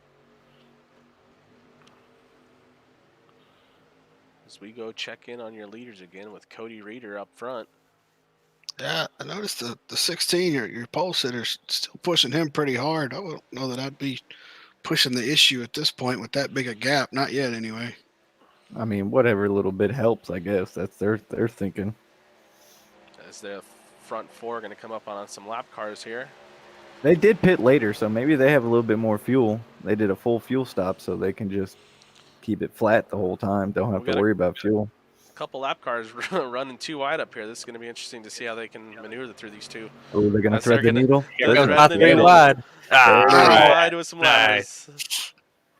S1: As we go check in on your leaders again with Cody Reeder up front.
S5: Yeah, I noticed the 16, your pole sitter's still pushing him pretty hard. I don't know that I'd be pushing the issue at this point with that big a gap. Not yet, anyway.
S6: I mean, whatever little bit helps, I guess. That's their thinking.
S1: As the front 4 are going to come up on some lap cars here.
S6: They did pit later, so maybe they have a little bit more fuel. They did a full fuel stop, so they can just keep it flat the whole time. Don't have to worry about fuel.
S1: Couple lap cars running 2 wide up here. This is going to be interesting to see how they can maneuver through these two.
S6: Oh, they're going to thread the needle?
S7: Here
S1: They're
S7: goes
S1: gonna thread
S7: my
S1: the
S7: 3
S1: needle.
S7: wide.
S1: Wide with some
S7: Nice.
S1: ladders.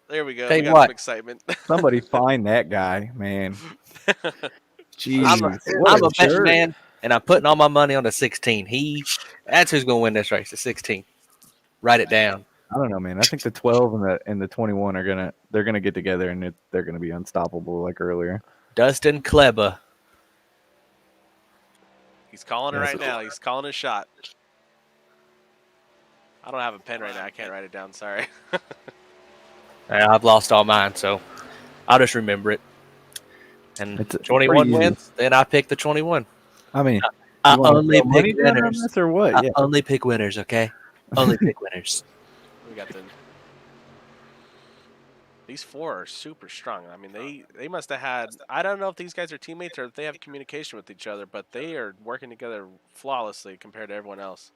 S1: There we go.
S7: Tell
S1: We
S7: you
S1: got
S7: what.
S1: some excitement.
S6: Somebody find that guy, man. Jeez.
S7: I'm
S6: what
S7: a betting
S6: jerk.
S7: man, and I'm putting all my money on the 16. That's who's going to win this race. The 16. Write it down.
S6: I don't know, man. I think the 12 and the 21 they're gonna get together and they're gonna be unstoppable like earlier.
S7: Dustin Kleber.
S1: He's calling it right now. He's calling his shot. I don't have a pen right now. I can't write it down. Sorry.
S7: I've lost all mine, so I'll just remember it. And
S6: It's
S7: 21
S6: pretty easy.
S7: wins, then I pick the 21.
S6: I mean,
S7: I
S6: you wanna
S7: only
S6: throw money
S7: pick
S6: down on
S7: winners.
S6: this or what?
S7: I
S6: Yeah.
S7: only pick winners, okay? Only pick winners.
S1: We got these 4 are super strong. I mean, they must have had. I don't know if these guys are teammates or if they have communication with each other, but they are working together flawlessly compared to everyone else.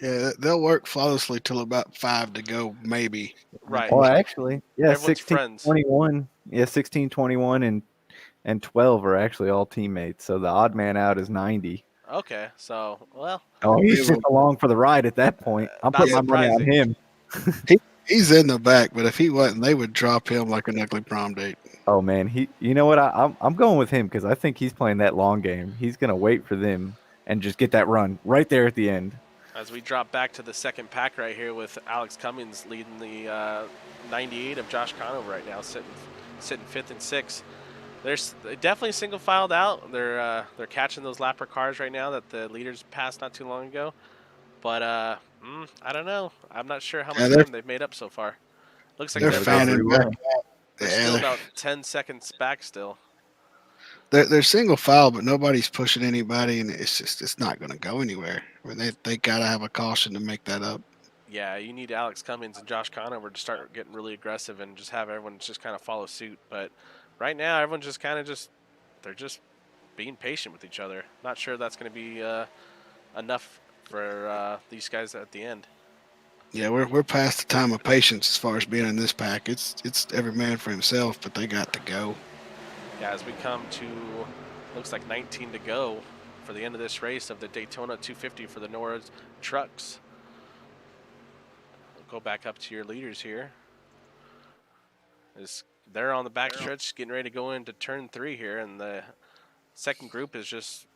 S5: Yeah, they'll work flawlessly till about 5 to go, maybe.
S1: Right.
S6: Well, actually, yeah,
S1: Everyone's
S6: 16,
S1: friends.
S6: 21. Yeah, 16, 21, and 12 are actually all teammates. So the odd man out is 90.
S1: Okay. So, well,
S6: Oh, he's just along for the ride at that point. I'm
S1: Not
S6: putting my money on
S1: surprising.
S6: him.
S5: He's in the back, but if he wasn't, they would drop him like an ugly prom date.
S6: Oh man, you know what? I'm going with him because I think he's playing that long game. He's gonna wait for them and just get that run right there at the end.
S1: as we drop back to the second pack right here with Alex Cummings leading the 98 of Josh Conover right now, sitting 5th and 6th. They definitely single filed out. They're catching those lapper cars right now that the leaders passed not too long ago. But I don't know. I'm not sure how much time they've made up so far. Looks like
S5: They're fanning back.
S1: they're still about 10 seconds back still.
S5: They're single file, but nobody's pushing anybody, and it's not going to go anywhere. I mean, they got to have a caution to make that up.
S1: Yeah, you need Alex Cummings and Josh Conover to start getting really aggressive and just have everyone just kind of follow suit. But right now, everyone's just kind of they're just being patient with each other. Not sure that's going to be enough for these guys at the end.
S5: Yeah, we're past the time of patience as far as being in this pack. It's every man for himself, but they got to go.
S1: Yeah, as we come to, looks like 19 to go for the end of this race of the Daytona 250 for the NORA trucks. We'll go back up to your leaders here. They're on the back stretch getting ready to go into turn 3 here, and the second group is just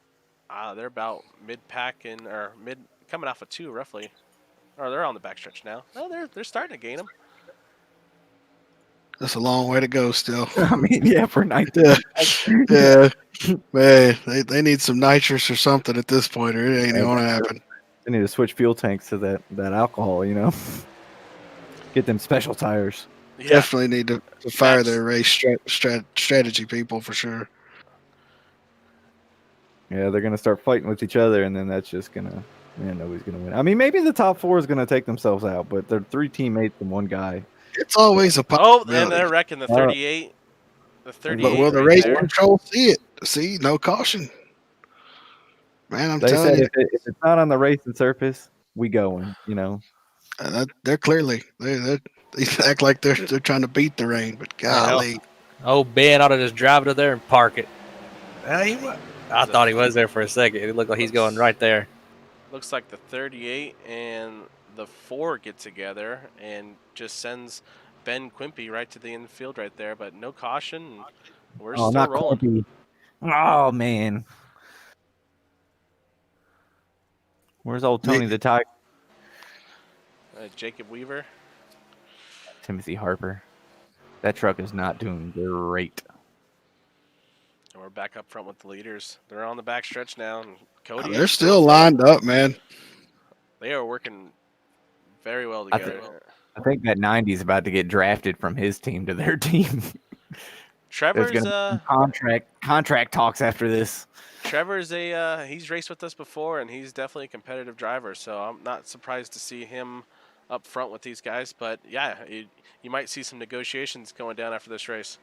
S1: they're about mid-pack or mid coming off of 2 roughly. Or they're on the backstretch now. No, they're starting to gain them.
S5: That's a long way to go still.
S6: I mean, yeah, for 19.
S5: Yeah, yeah, man. They need some nitrous or something at this point, or it ain't
S6: Yeah,
S5: going to happen.
S6: They need to switch fuel tanks to that alcohol, you know. Get them special tires.
S1: Yeah.
S5: Definitely need to fire
S1: Match-
S5: their race strategy people for sure.
S6: Yeah, they're gonna start fighting with each other, and then that's just gonna, man, nobody's gonna win. I mean, maybe the top 4 is gonna take themselves out, but they're 3 teammates and 1 guy.
S5: It's always a
S1: Oh,
S5: possibility.
S1: and they're wrecking the 38. The 38.
S5: But will the
S1: right
S5: race
S1: there.
S5: control see it? See, no caution. Man, I'm
S6: They
S5: telling
S6: said
S5: you,
S6: if it's not on the racing surface, we going. You know.
S5: they're clearly they act like they're trying to beat the rain, but golly,
S7: Oh, Ben ought to just drive to there and park it. I thought he was there for a second. It looked like he's going right there.
S1: Looks like the 38 and the 4 get together and just sends Ben Quimpy right to the infield right there, but no caution. We're
S6: Oh,
S1: still
S6: not
S1: rolling.
S6: Corby. Oh man, where's old Tony
S5: Nick.
S6: the Tiger?
S1: Jacob Weaver.
S6: Timothy Harper. That truck is not doing great.
S1: And we're back up front with the leaders. They're on the back stretch now. And Cody.
S5: they're
S1: is
S5: still lined up, man.
S1: They are working very well
S6: I
S1: together.
S6: I think that 90 is about to get drafted from his team to their team. There's
S1: Trevor's
S6: gonna be contract talks after this.
S1: Trevor's he's raced with us before, and he's definitely a competitive driver. So I'm not surprised to see him up front with these guys. But yeah, you might see some negotiations going down after this race.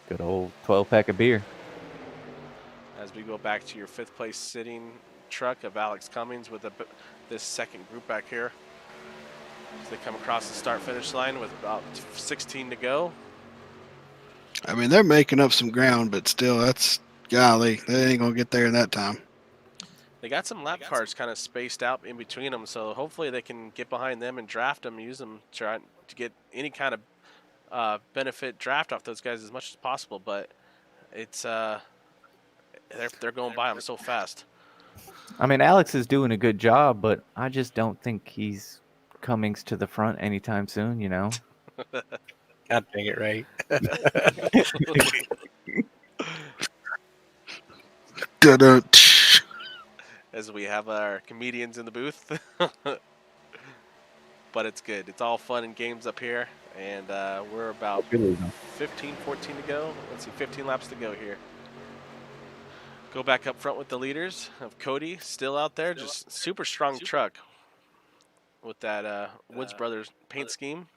S6: Good old 12-pack of beer.
S1: As we go back to your 5th place sitting truck of Alex Cummings with this second group back here. As they come across the start-finish line with about 16 to go.
S5: I mean, they're making up some ground, but still, that's golly, they ain't gonna get there in that time.
S1: They got some lap cars kind of spaced out in between them, so hopefully they can get behind them and draft them, use them to get any kind of benefit draft off those guys as much as possible. But it's they're going by them so fast.
S6: I mean, Alex is doing a good job, but I just don't think he's Cummings to the front anytime soon, you know?
S7: God dang it, Ray.
S5: Da-da.
S1: As we have our comedians in the booth. But it's good. It's all fun and games up here. And we're about 15, 14 to go. Let's see, 15 laps to go here. Go back up front with the leaders of Cody still out there. Just super strong truck with that Woods Brothers paint scheme.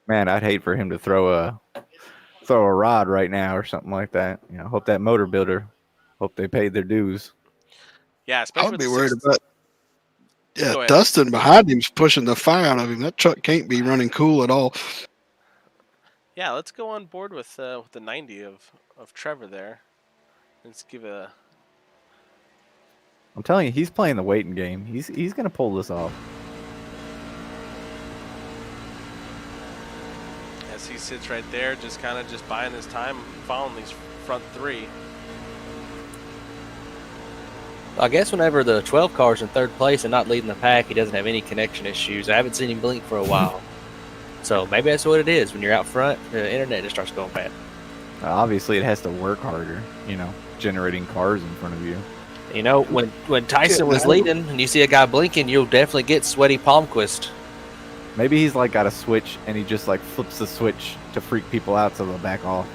S6: Man, I'd hate for him to throw a rod right now or something like that. You know, hope that motor builder, hope they paid their dues.
S1: Yeah,
S5: I
S1: especially
S5: would
S1: with
S5: be
S1: the
S5: worried
S1: six-
S5: about.
S1: Go
S5: Yeah,
S1: ahead.
S5: Dustin behind him's pushing the fire out of him. That truck can't be running cool at all.
S1: Yeah, let's go on board with the 90 of Trevor there. Let's give a.
S6: I'm telling you, he's playing the waiting game. He's gonna pull this off.
S1: As he sits right there, just kind of just buying his time, following these front 3.
S7: I guess whenever the 12 car's in 3rd place and not leading the pack, he doesn't have any connection issues. I haven't seen him blink for a while. So maybe that's what it is. When you're out front, the internet just starts going bad.
S6: Obviously, it has to work harder, you know, generating cars in front of you.
S7: You know, when Tyson was leading and you see a guy blinking, you'll definitely get sweaty Palmquist.
S6: Maybe he's like got a switch and he just like flips the switch to freak people out so they'll back off.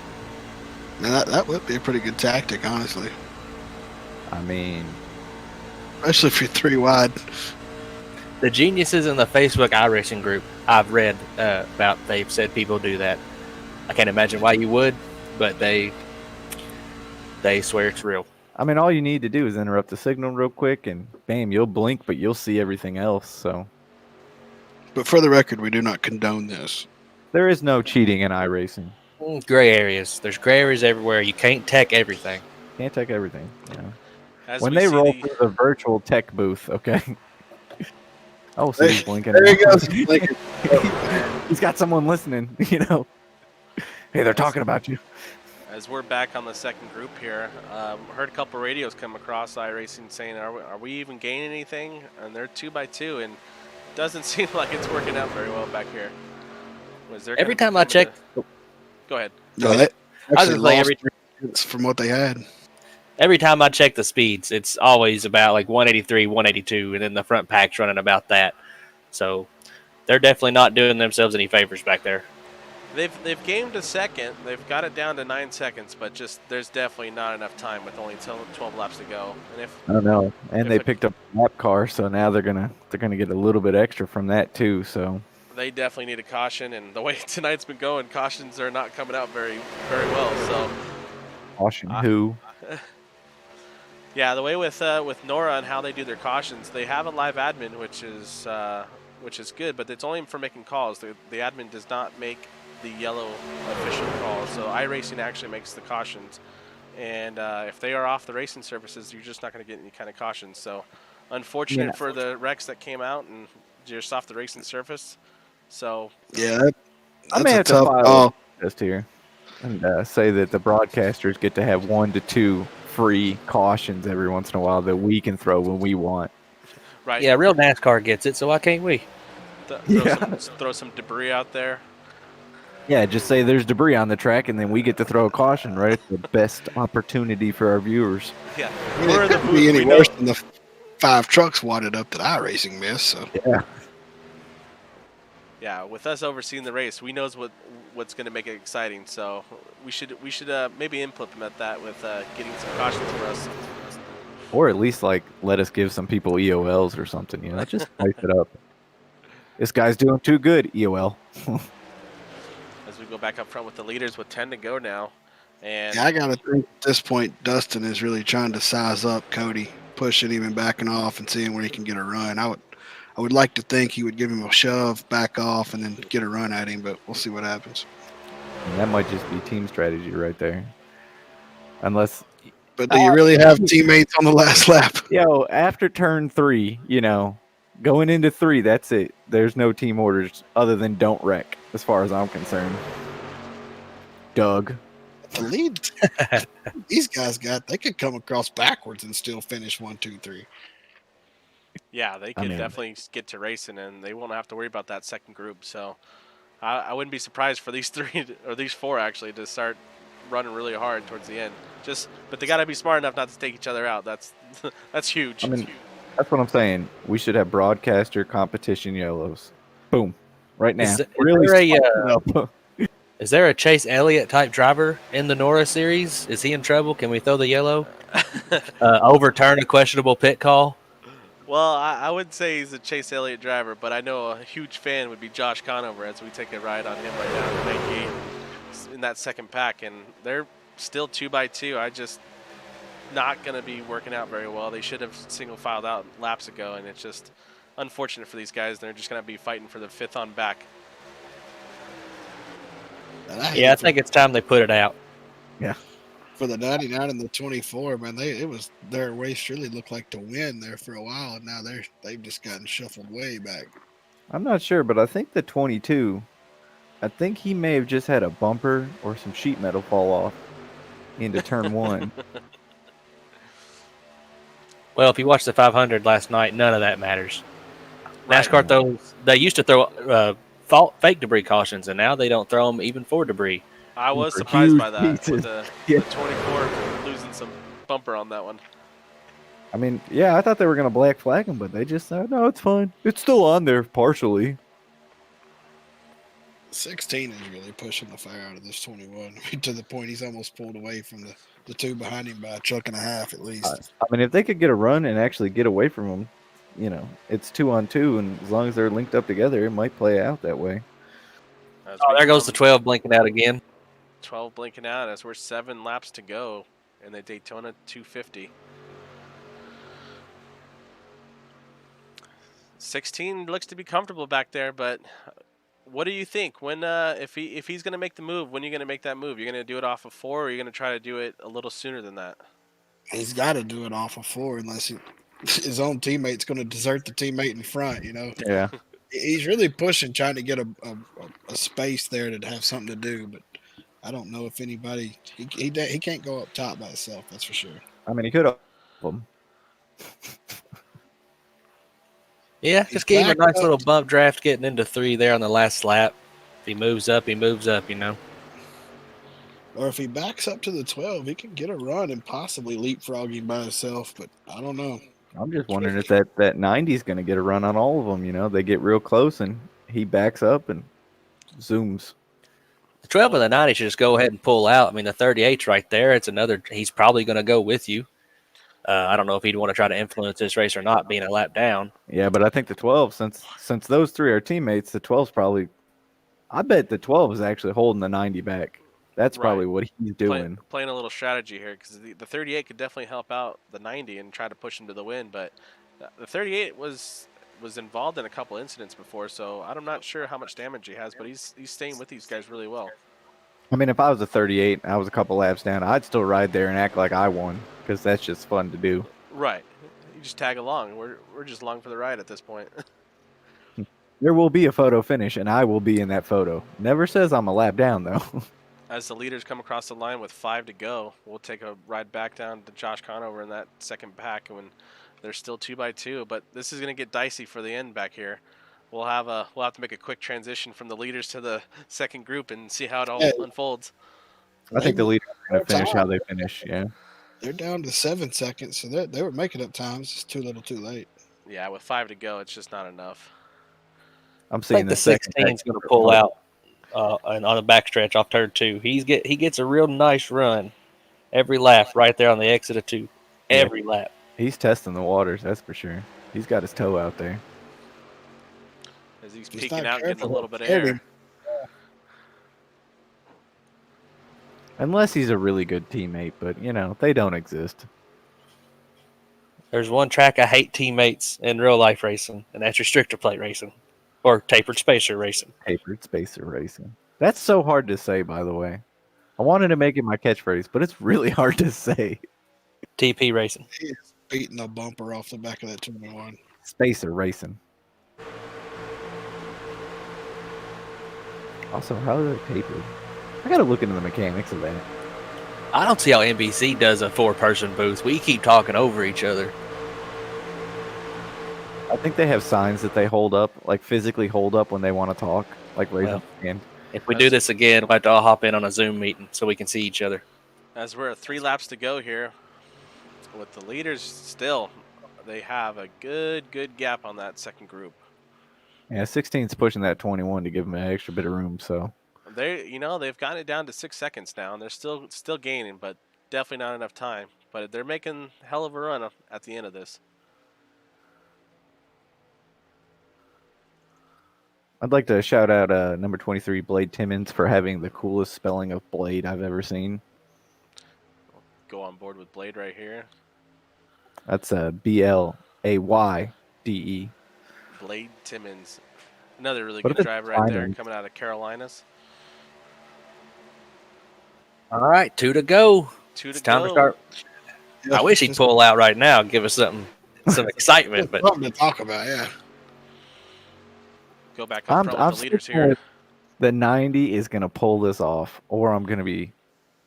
S5: Now, that would be a pretty good tactic, honestly.
S6: I mean,
S5: Especially if you're 3 wide.
S7: The geniuses in the Facebook iRacing group I've read about, they've said people do that. I can't imagine why you would, but they swear it's real.
S6: I mean, all you need to do is interrupt the signal real quick and bam, you'll blink, but you'll see everything else. So
S5: But for the record, we do not condone this.
S6: there is no cheating in iRacing.
S7: Gray areas. There's gray areas everywhere. You can't tech everything.
S6: Can't take everything. You know?
S1: As
S6: When
S1: we
S6: they
S1: see
S6: roll
S1: the-
S6: through the virtual tech booth, okay? Oh, so he's blinking.
S5: There he goes. Blinking.
S6: He's got someone listening, you know. Hey, they're talking about you.
S1: as we're back on the second group here, heard a couple radios come across iRacing saying, are we even gaining anything? And they're 2x2, and doesn't seem like it's working out very well back here.
S7: Every time I check,
S1: go ahead.
S5: No,
S7: I
S5: they
S7: was
S5: actually
S7: just like
S5: lost from what they had.
S7: every time I check the speeds, it's always about like 183, 182, and then the front pack's running about that. So they're definitely not doing themselves any favors back there.
S1: They've gained a second. They've got it down to 9 seconds, but just there's definitely not enough time with only 12 laps to go. And if
S6: I don't know. And they picked up a lap car, so now they're gonna get a little bit extra from that too. So
S1: they definitely need a caution, and the way tonight's been going, cautions are not coming out very well. So
S6: caution who?
S1: Yeah, the way with NORA and how they do their cautions, they have a live admin, which is good, but it's only for making calls. The admin does not make the yellow official call, so iRacing actually makes the cautions. And if they are off the racing surfaces, you're just not going to get any kind of cautions. So unfortunate for the wrecks that came out and just off the racing surface. So
S5: yeah,
S6: I may have to file a test here and say that the broadcasters get to have 1 to 2 free cautions every once in a while that we can throw when we want.
S1: Right.
S7: Yeah, real NASCAR gets it, so why can't we?
S1: Throw some debris out there.
S6: Yeah, just say there's debris on the track, and then we get to throw a caution right at the best opportunity for our viewers.
S1: Yeah,
S5: I mean, it couldn't be any worse than the 5 trucks wadded up that iRacing missed. So
S1: yeah, with us overseeing the race, we knows what's going to make it exciting. So we should maybe implement that with getting some cautions for us,
S6: or at least like let us give some people EOLs or something. You know, just spice it up. This guy's doing too good. EOL.
S1: As we go back up front with the leaders with 10 to go now, and
S5: yeah, I gotta think at this point Dustin is really trying to size up Cody, pushing him and backing off and seeing where he can get a run. I would like to think he would give him a shove, back off, and then get a run at him, but we'll see what happens.
S6: And that might just be team strategy right there. Unless.
S5: But do you really have teammates on the last lap?
S6: Yo, after turn 3, going into 3, that's it. There's no team orders other than don't wreck, as far as I'm concerned. Doug.
S5: The lead these guys they could come across backwards and still finish 1, 2, 3.
S1: Yeah, they could definitely get to racing, and they won't have to worry about that second group. So I wouldn't be surprised for these 3 or these 4 actually to start running really hard towards the end. But they got to be smart enough not to take each other out. That's huge.
S6: I mean, that's what I'm saying. We should have broadcaster competition yellows. Boom, right now.
S7: Is there a Chase Elliott type driver in the NORA series? Is he in trouble? Can we throw the yellow? Overturn a questionable pit call?
S1: Well, I would say he's a Chase Elliott driver, but I know a huge fan would be Josh Conover as we take a ride on him right now in the 98 in that second pack, and they're still 2x2. I just not going to be working out very well. They should have single filed out laps ago, and it's just unfortunate for these guys. They're just going to be fighting for the 5th on back.
S7: Yeah, I think it's time they put it out.
S6: Yeah.
S5: For the 99 and the 24, man, their race really looked like to win there for a while, and now they've just gotten shuffled way back.
S6: I'm not sure, but I think the 22, I think he may have just had a bumper or some sheet metal fall off into turn 1.
S7: Well, if you watched the 500 last night, none of that matters.
S1: Right.
S7: NASCAR they used to throw fake debris cautions, and now they don't throw them even for debris.
S1: I was surprised by that with the 24 losing some bumper on that one.
S6: I mean, yeah, I thought they were going to black flag him, but they just said, no, it's fine. It's still on there partially.
S5: 16 is really pushing the fire out of this 21. I mean, to the point he's almost pulled away from the 2 behind him by a truck and a half at least.
S6: I mean, if they could get a run and actually get away from him, it's 2-on-2, and as long as they're linked up together, it might play out that way.
S7: There goes the 12 blinking out again.
S1: 12 blinking out as we're 7 laps to go in the Daytona 250. 16 looks to be comfortable back there, but what do you think? When if he's going to make the move, when are you going to make that move? You're going to do it off of 4, or are you going to try to do it a little sooner than that?
S5: He's got to do it off of 4 unless his own teammate's going to desert the teammate in front,
S6: Yeah.
S5: He's really pushing, trying to get a space there to have something to do, but I don't know if anybody he can't go up top by himself. That's for sure.
S6: I mean, he could have them.
S7: Yeah,
S5: He's
S7: just give him a
S5: backed
S7: nice
S5: up.
S7: little bump draft getting into 3 there on the last lap. If he moves up, you know.
S5: Or if he backs up to the 12, he can get a run and possibly leapfrog him by himself. But I don't know.
S6: I'm just wondering if that 90 is going to get a run on all of them. You know, they get real close and he backs up and zooms.
S7: The 12 and the 90 should just go ahead and pull out. I mean, the 38's right there. It's another. He's probably going to go with you. I don't know if he'd want to try to influence this race or not, being a lap down.
S6: Yeah, but I think the 12, since those three are teammates, the 12's probably. I bet the 12 is actually holding the 90 back. That's probably what he's doing.
S1: Playing a little strategy here, because the 38 could definitely help out the 90 and try to push him to the win, but the 38 was involved in a couple incidents before, so I'm not sure how much damage he has, but he's staying with these guys really well.
S6: I mean, if I was a 38, I was a couple laps down, I'd still ride there and act like I won, because that's just fun to do.
S1: Right. You just tag along. We're just along for the ride at this point.
S6: There will be a photo finish, and I will be in that photo. Never says I'm a lap down, though.
S1: As the leaders come across the line with 5 to go, we'll take a ride back down to Josh Conover in that second pack when they're still 2x2. But this is going to get dicey for the end back here. We'll have to make a quick transition from the leaders to the second group and see how it all unfolds.
S6: I think the leaders are going to finish how they finish. Yeah,
S5: they're down to 7 seconds, so they were making up times. It's too little, too late.
S1: Yeah, with 5 to go, it's just not enough.
S6: I'm seeing
S7: the 16's going to pull out on the backstretch off turn 2. He gets a real nice run every lap right there on the exit of 2. Every lap.
S6: He's testing the waters, that's for sure. He's got his toe out there.
S1: As he's peeking out, getting a little bit of air.
S6: Unless he's a really good teammate, but, you know, they don't exist.
S7: There's one track I hate teammates in real life racing, and that's restrictor plate racing. Or tapered spacer racing.
S6: Tapered spacer racing. That's so hard to say, by the way. I wanted to make it my catchphrase, but it's really hard to say.
S7: TP racing.
S5: He is beating a bumper off the back of that 21.
S6: Spacer racing. Also, how are they tapered? I gotta look into the mechanics of that.
S7: I don't see how NBC does a 4-person booth. We keep talking over each other.
S6: I think they have signs that they hold up, like physically hold up when they want to talk, like raise up their hand.
S7: If we do this again, we'll have to all hop in on a Zoom meeting so we can see each other.
S1: As we're at 3 laps to go here, with the leaders still, they have a good gap on that second group.
S6: Yeah, 16's pushing that 21 to give them an extra bit of room, so.
S1: They've gotten it down to 6 seconds now, and they're still gaining, but definitely not enough time. But they're making a hell of a run at the end of this.
S6: I'd like to shout out number 23, Blade Timmons, for having the coolest spelling of Blade I've ever seen.
S1: Go on board with Blade right here.
S6: That's B-L-A-Y-D-E.
S1: Blade Timmons. Another really good driver right there, coming out of Carolinas.
S7: All right, 2 to go.
S1: It's
S7: time to start. I wish he'd pull out right now and give us some excitement. But
S5: something to talk about, yeah.
S1: Go back up front with the leaders here.
S6: The 90 is going to pull this off, or I'm going to be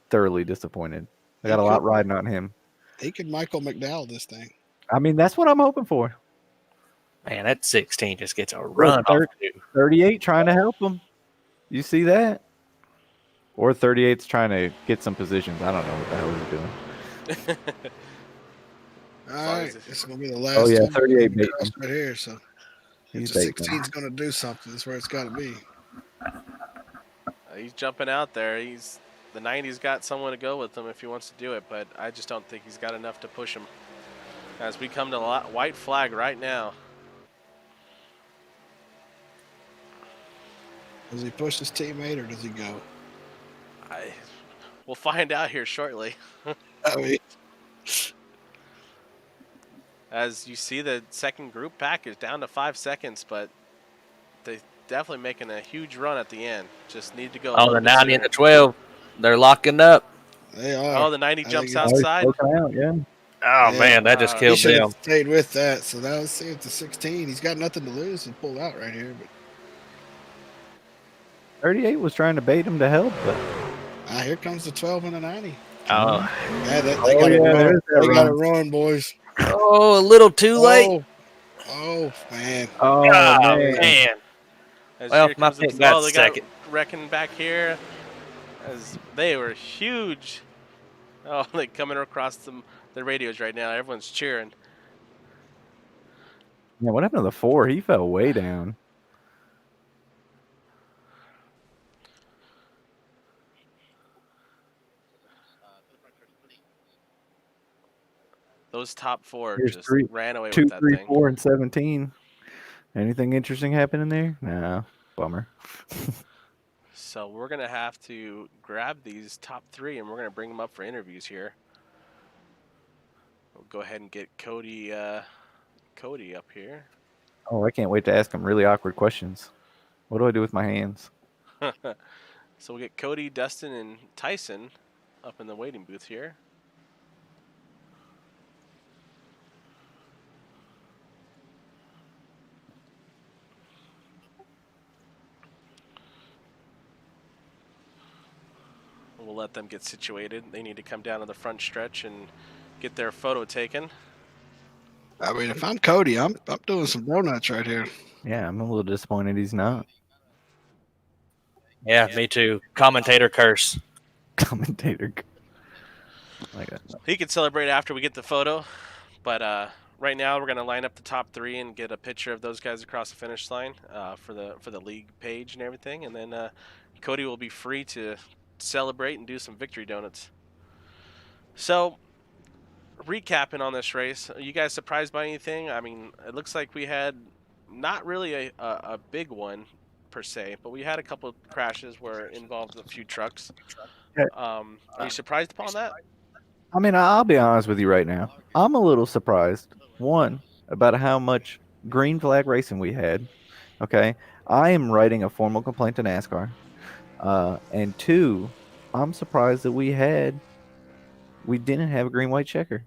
S6: thoroughly disappointed. I got a lot riding on him.
S5: He could Michael McDowell this thing.
S6: I mean, that's what I'm hoping for.
S7: Man, that 16 just gets a run off
S6: 38 trying to help him. You see that? Or 38's trying to get some positions. I don't know what the hell he's doing.
S5: All right, this is going to be the last.
S6: Oh, yeah, 38 made
S5: right here, so. If the 16's going to do something, that's where it's got to be.
S1: He's jumping out there. The 90's got someone to go with him if he wants to do it, but I just don't think he's got enough to push him. As we come to white flag right now.
S5: Does he push his teammate or does he go?
S1: We'll find out here shortly. As you see, the second group pack is down to 5 seconds, but they're definitely making a huge run at the end. Just need to go.
S7: Oh, the 90 and the 12, they're locking up.
S5: They are.
S1: Oh, the 90 jumps outside.
S6: Out, yeah.
S7: Oh, man, that just killed them.
S5: He stayed with that, so now let's see if the 16, he's got nothing to lose and pulled out right here. But
S6: 38 was trying to bait him to help, but
S5: Here comes the 12 and the 90.
S7: Oh,
S5: Yeah, they
S6: Oh,
S5: got to
S6: yeah,
S5: run.
S6: there's that
S5: They got to
S6: run.
S5: run, boys.
S7: a little too late.
S5: Oh, man.
S6: Oh,
S7: Oh,
S6: man.
S7: man.
S1: As
S7: Well,
S1: here
S7: my
S1: comes the,
S7: pick got
S1: oh, they got
S7: second.
S1: wrecking back here. As they were huge. Oh, they coming across the radios right now. Everyone's cheering.
S6: Yeah, what happened to the 4? He fell way down.
S1: Those top 4
S6: Here's
S1: just
S6: 3,
S1: ran away
S6: 2,
S1: with that
S6: 3,
S1: thing.
S6: 4, and 17. Anything interesting happening there? No. Bummer.
S1: So we're going to have to grab these top 3 and we're going to bring them up for interviews here. We'll go ahead and get Cody up here.
S6: Oh, I can't wait to ask him really awkward questions. What do I do with my hands?
S1: So we'll get Cody, Dustin, and Tyson up in the waiting booth here. We'll let them get situated. They need to come down to the front stretch and get their photo taken.
S5: I mean, if I'm Cody, I'm doing some donuts right here.
S6: Yeah, I'm a little disappointed he's not.
S7: Yeah, me too. Commentator curse.
S6: Commentator. Like that.
S1: He could celebrate after we get the photo, but right now we're gonna line up the top 3 and get a picture of those guys across the finish line for the league page and everything, and then Cody will be free to celebrate and do some victory donuts. So, recapping on this race, are you guys surprised by anything? I mean, it looks like we had not really a big one per se, but we had a couple of crashes where it involved a few trucks. Are you surprised upon that?
S6: I mean, I'll be honest with you right now. I'm a little surprised. One, about how much green flag racing we had. Okay. I am writing a formal complaint to NASCAR. And 2, I'm surprised that we didn't have a green white checker.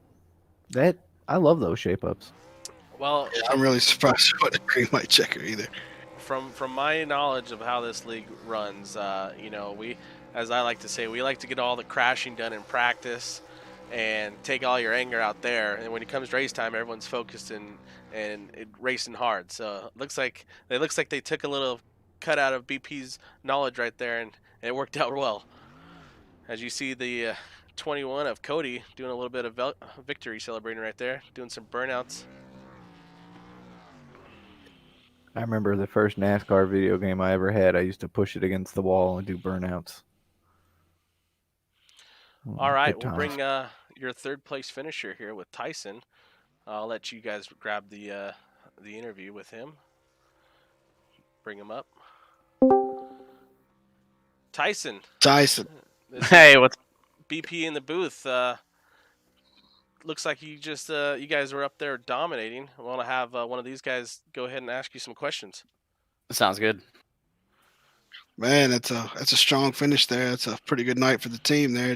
S6: I love those shape ups.
S1: Well,
S5: I'm really surprised with the green light checker either.
S1: from my knowledge of how this league runs, we, as I like to say, we like to get all the crashing done in practice and take all your anger out there. And when it comes race time, everyone's focused and racing hard. So it looks like they took a little cut out of BP's knowledge right there, and it worked out well. As you see the 21 of Cody doing a little bit of victory celebrating right there, doing some burnouts.
S6: I remember the first NASCAR video game I ever had. I used to push it against the wall and do burnouts.
S1: All right,
S6: Good
S1: we'll
S6: times.
S1: bring your third place finisher here with Tyson. I'll let you guys grab the interview with him. Bring him up. Tyson. This is
S8: Hey, what's
S1: BP in the booth. Looks like you guys were up there dominating. I want to have one of these guys go ahead and ask you some questions.
S8: sounds good.
S5: Man, that's a strong finish there. It's a pretty good night for the team there.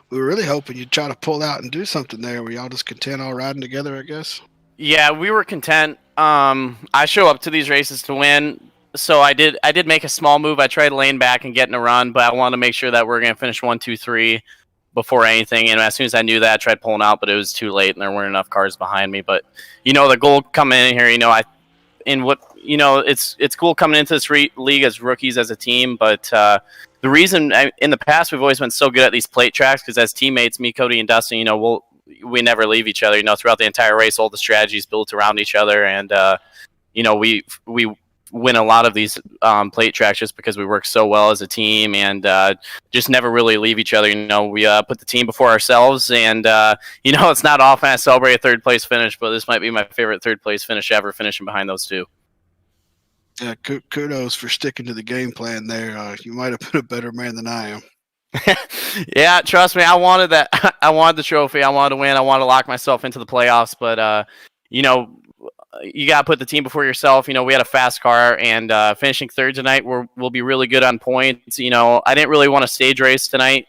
S5: We were really hoping you'd try to pull out and do something there. Were y'all just content all riding together, I guess?
S8: Yeah, we were content. I show up to these races to win, so I did make a small move. I tried to lane back and get in a run, but I wanted to make sure that we're gonna finish 1, 2, 3 before anything. And as soon as I knew that, I tried pulling out, but it was too late, and there weren't enough cars behind me. But the goal coming in here, it's cool coming into this league as rookies as a team. But the reason in the past we've always been so good at these plate tracks because as teammates, me, Cody, and Dustin, we never leave each other. Throughout the entire race, all the strategies built around each other, and we win a lot of these plate tracks just because we work so well as a team and just never really leave each other. We put the team before ourselves, and it's not often I celebrate a third place finish, but this might be my favorite third place finish ever, finishing behind those two.
S5: Yeah, kudos for sticking to the game plan there. You might have been a better man than I am.
S8: Yeah, trust me, I wanted that. I wanted the trophy. I wanted to win. I wanted to lock myself into the playoffs, but you got to put the team before yourself. We had a fast car, and finishing third tonight we'll be really good on points. I didn't really want a stage race tonight.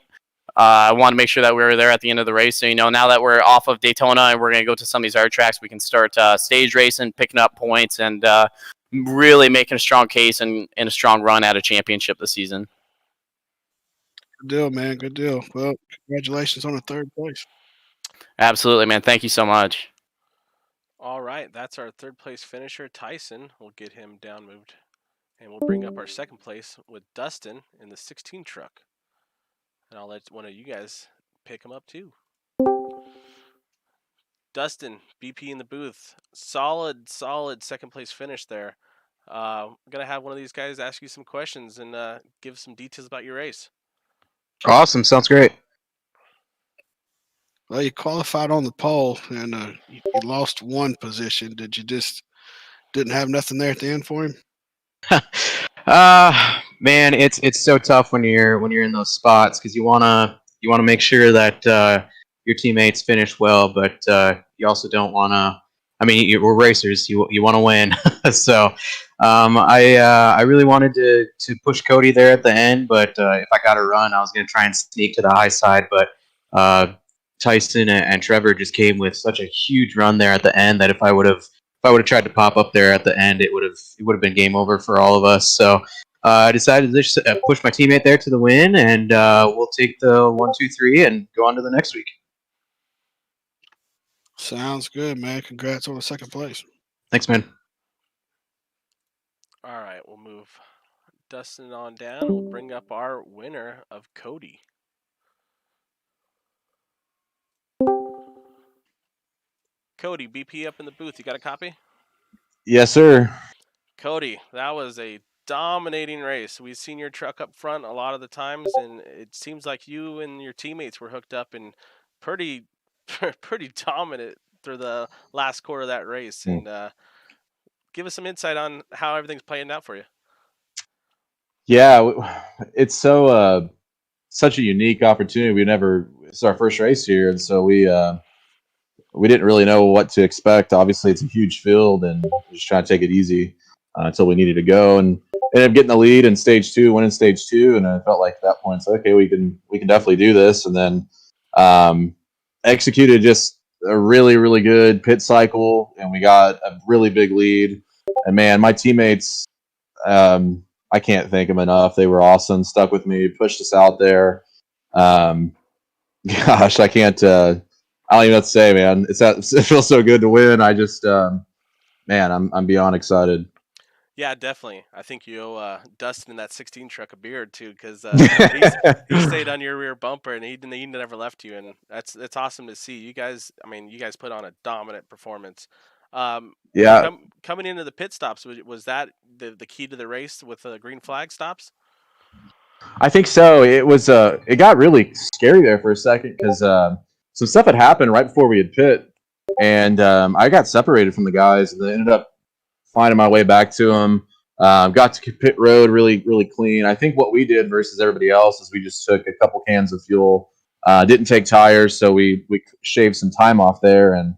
S8: I want to make sure that we were there at the end of the race. So, now that we're off of Daytona and we're going to go to some of these other tracks, we can start stage racing, picking up points, and really making a strong case and a strong run at a championship this season.
S5: Good deal, man. Good deal. Well, congratulations on the third place.
S8: Absolutely, man. Thank you so much.
S1: All right, that's our third place finisher, Tyson. We'll get him down moved. And we'll bring up our second place with Dustin in the 16 truck. And I'll let one of you guys pick him up too. Dustin, BP in the booth. Solid second place finish there. I'm going to have one of these guys ask you some questions and give some details about your race.
S9: Awesome. Sounds great.
S5: Well, you qualified on the pole and you lost one position. Did you just didn't have nothing there at the end for him?
S9: Man, it's so tough when you're in those spots because you wanna make sure that your teammates finish well, but you also don't wanna. I mean, we're racers. You want to win. So I really wanted to push Cody there at the end, but if I got a run, I was gonna try and sneak to the high side, but. Tyson and Trevor just came with such a huge run there at the end that if I would have tried to pop up there at the end, it would have been game over for all of us. So I decided to just push my teammate there to the win, and we'll take the 1, 2, 3 and go on to the next week.
S5: Sounds good, man. Congrats on the second place.
S9: Thanks, man.
S1: All right, we'll move Dustin on down. We'll bring up our winner of Cody. Cody, BP up in the booth. You got a copy?
S10: Yes, sir.
S1: Cody, that was a dominating race. We've seen your truck up front a lot of the times, and it seems like you and your teammates were hooked up and pretty dominant through the last quarter of that race. And give us some insight on how everything's playing out for you.
S10: Yeah, it's such a unique opportunity. It's our first race here, and so we didn't really know what to expect. Obviously, it's a huge field, and we're just trying to take it easy until we needed to go, and ended up getting the lead in stage 2, winning stage 2, and I felt like at that point, okay, we can definitely do this, and then executed just a really, really good pit cycle, and we got a really big lead. And man, my teammates, I can't thank them enough. They were awesome, stuck with me, pushed us out there. Gosh, I can't. I don't even know what to say, man. It feels so good to win. I just, man, I'm beyond excited.
S1: Yeah, definitely. I think you owe Dustin in that 16 truck a beer too, because he stayed on your rear bumper and he never left you, and it's awesome to see. You guys, I mean, you guys put on a dominant performance.
S10: Yeah.
S1: Coming into the pit stops, was that the key to the race with the green flag stops?
S10: I think so. It was. It got really scary there for a second because some stuff had happened right before we had pit, and I got separated from the guys, and then ended up finding my way back to them. Got to pit road really, really clean. I think what we did versus everybody else is we just took a couple cans of fuel, didn't take tires, so we shaved some time off there, and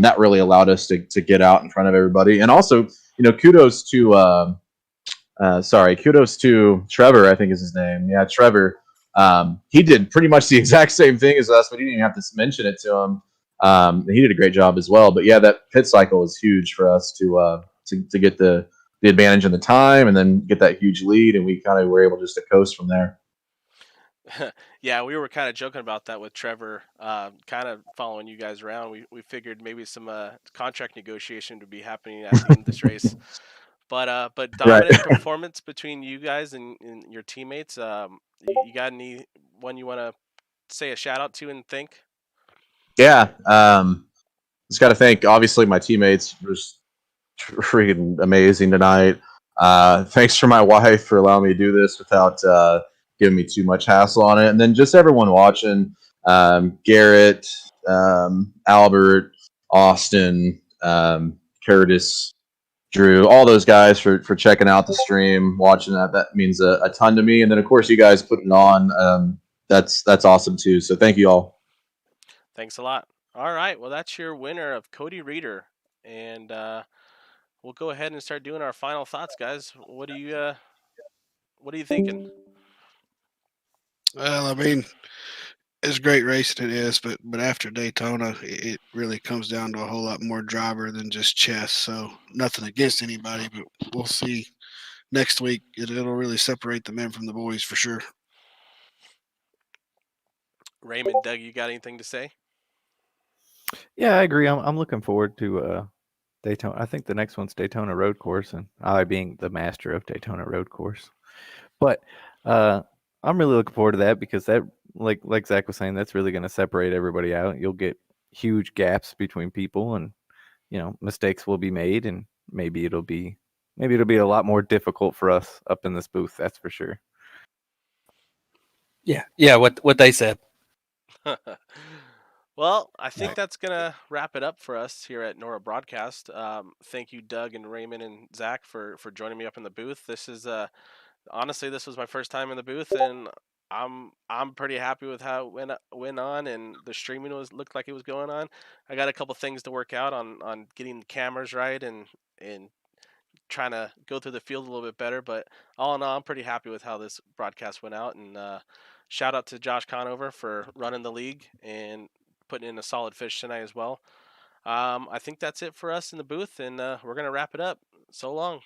S10: that really allowed us to get out in front of everybody. And also, kudos to Trevor, I think is his name. Yeah, Trevor. He did pretty much the exact same thing as us, but he didn't even have to mention it to him. He did a great job as well. But yeah, that pit cycle was huge for us to get the advantage in the time and then get that huge lead, and we kind of were able just to coast from there.
S1: Yeah, we were kind of joking about that with Trevor, kind of following you guys around. We figured maybe some contract negotiation would be happening at the end of this race. But dominant performance between you guys and your teammates. You got anyone you want to say a shout out to and thank?
S10: Yeah, just got to thank obviously my teammates. Was freaking amazing tonight. Thanks for my wife for allowing me to do this without giving me too much hassle on it, and then just everyone watching. Garrett, Albert, Austin, Curtis, Drew, all those guys for checking out the stream, watching that. That means a ton to me. And then of course you guys putting it on. That's awesome too. So thank you all.
S1: Thanks a lot. All right, well that's your winner of Cody Reeder, and we'll go ahead and start doing our final thoughts, guys. What are you thinking?
S5: Well, I mean, it's great racing, it is, but after Daytona, it really comes down to a whole lot more driver than just chess. So nothing against anybody, but we'll see next week. It'll really separate the men from the boys for sure.
S1: Raymond, Doug, you got anything to say?
S6: Yeah, I agree. I'm looking forward to Daytona. I think the next one's Daytona Road Course, and I being the master of Daytona Road Course. But uh, I'm really looking forward to that because that, like Zach was saying, that's really going to separate everybody out. You'll get huge gaps between people, and mistakes will be made, and maybe it'll be a lot more difficult for us up in this booth. That's for sure.
S7: Yeah. What they said.
S1: Well, I think that's gonna wrap it up for us here at NORA Broadcast. Thank you, Doug and Raymond and Zach, for joining me up in the booth. This is honestly, this was my first time in the booth, and I'm pretty happy with how it went on, and the streaming looked like it was going on. I got a couple things to work out on getting the cameras right and trying to go through the field a little bit better. But all in all, I'm pretty happy with how this broadcast went out. And shout out to Josh Conover for running the league and putting in a solid fish tonight as well. I think that's it for us in the booth, and we're gonna wrap it up. So long.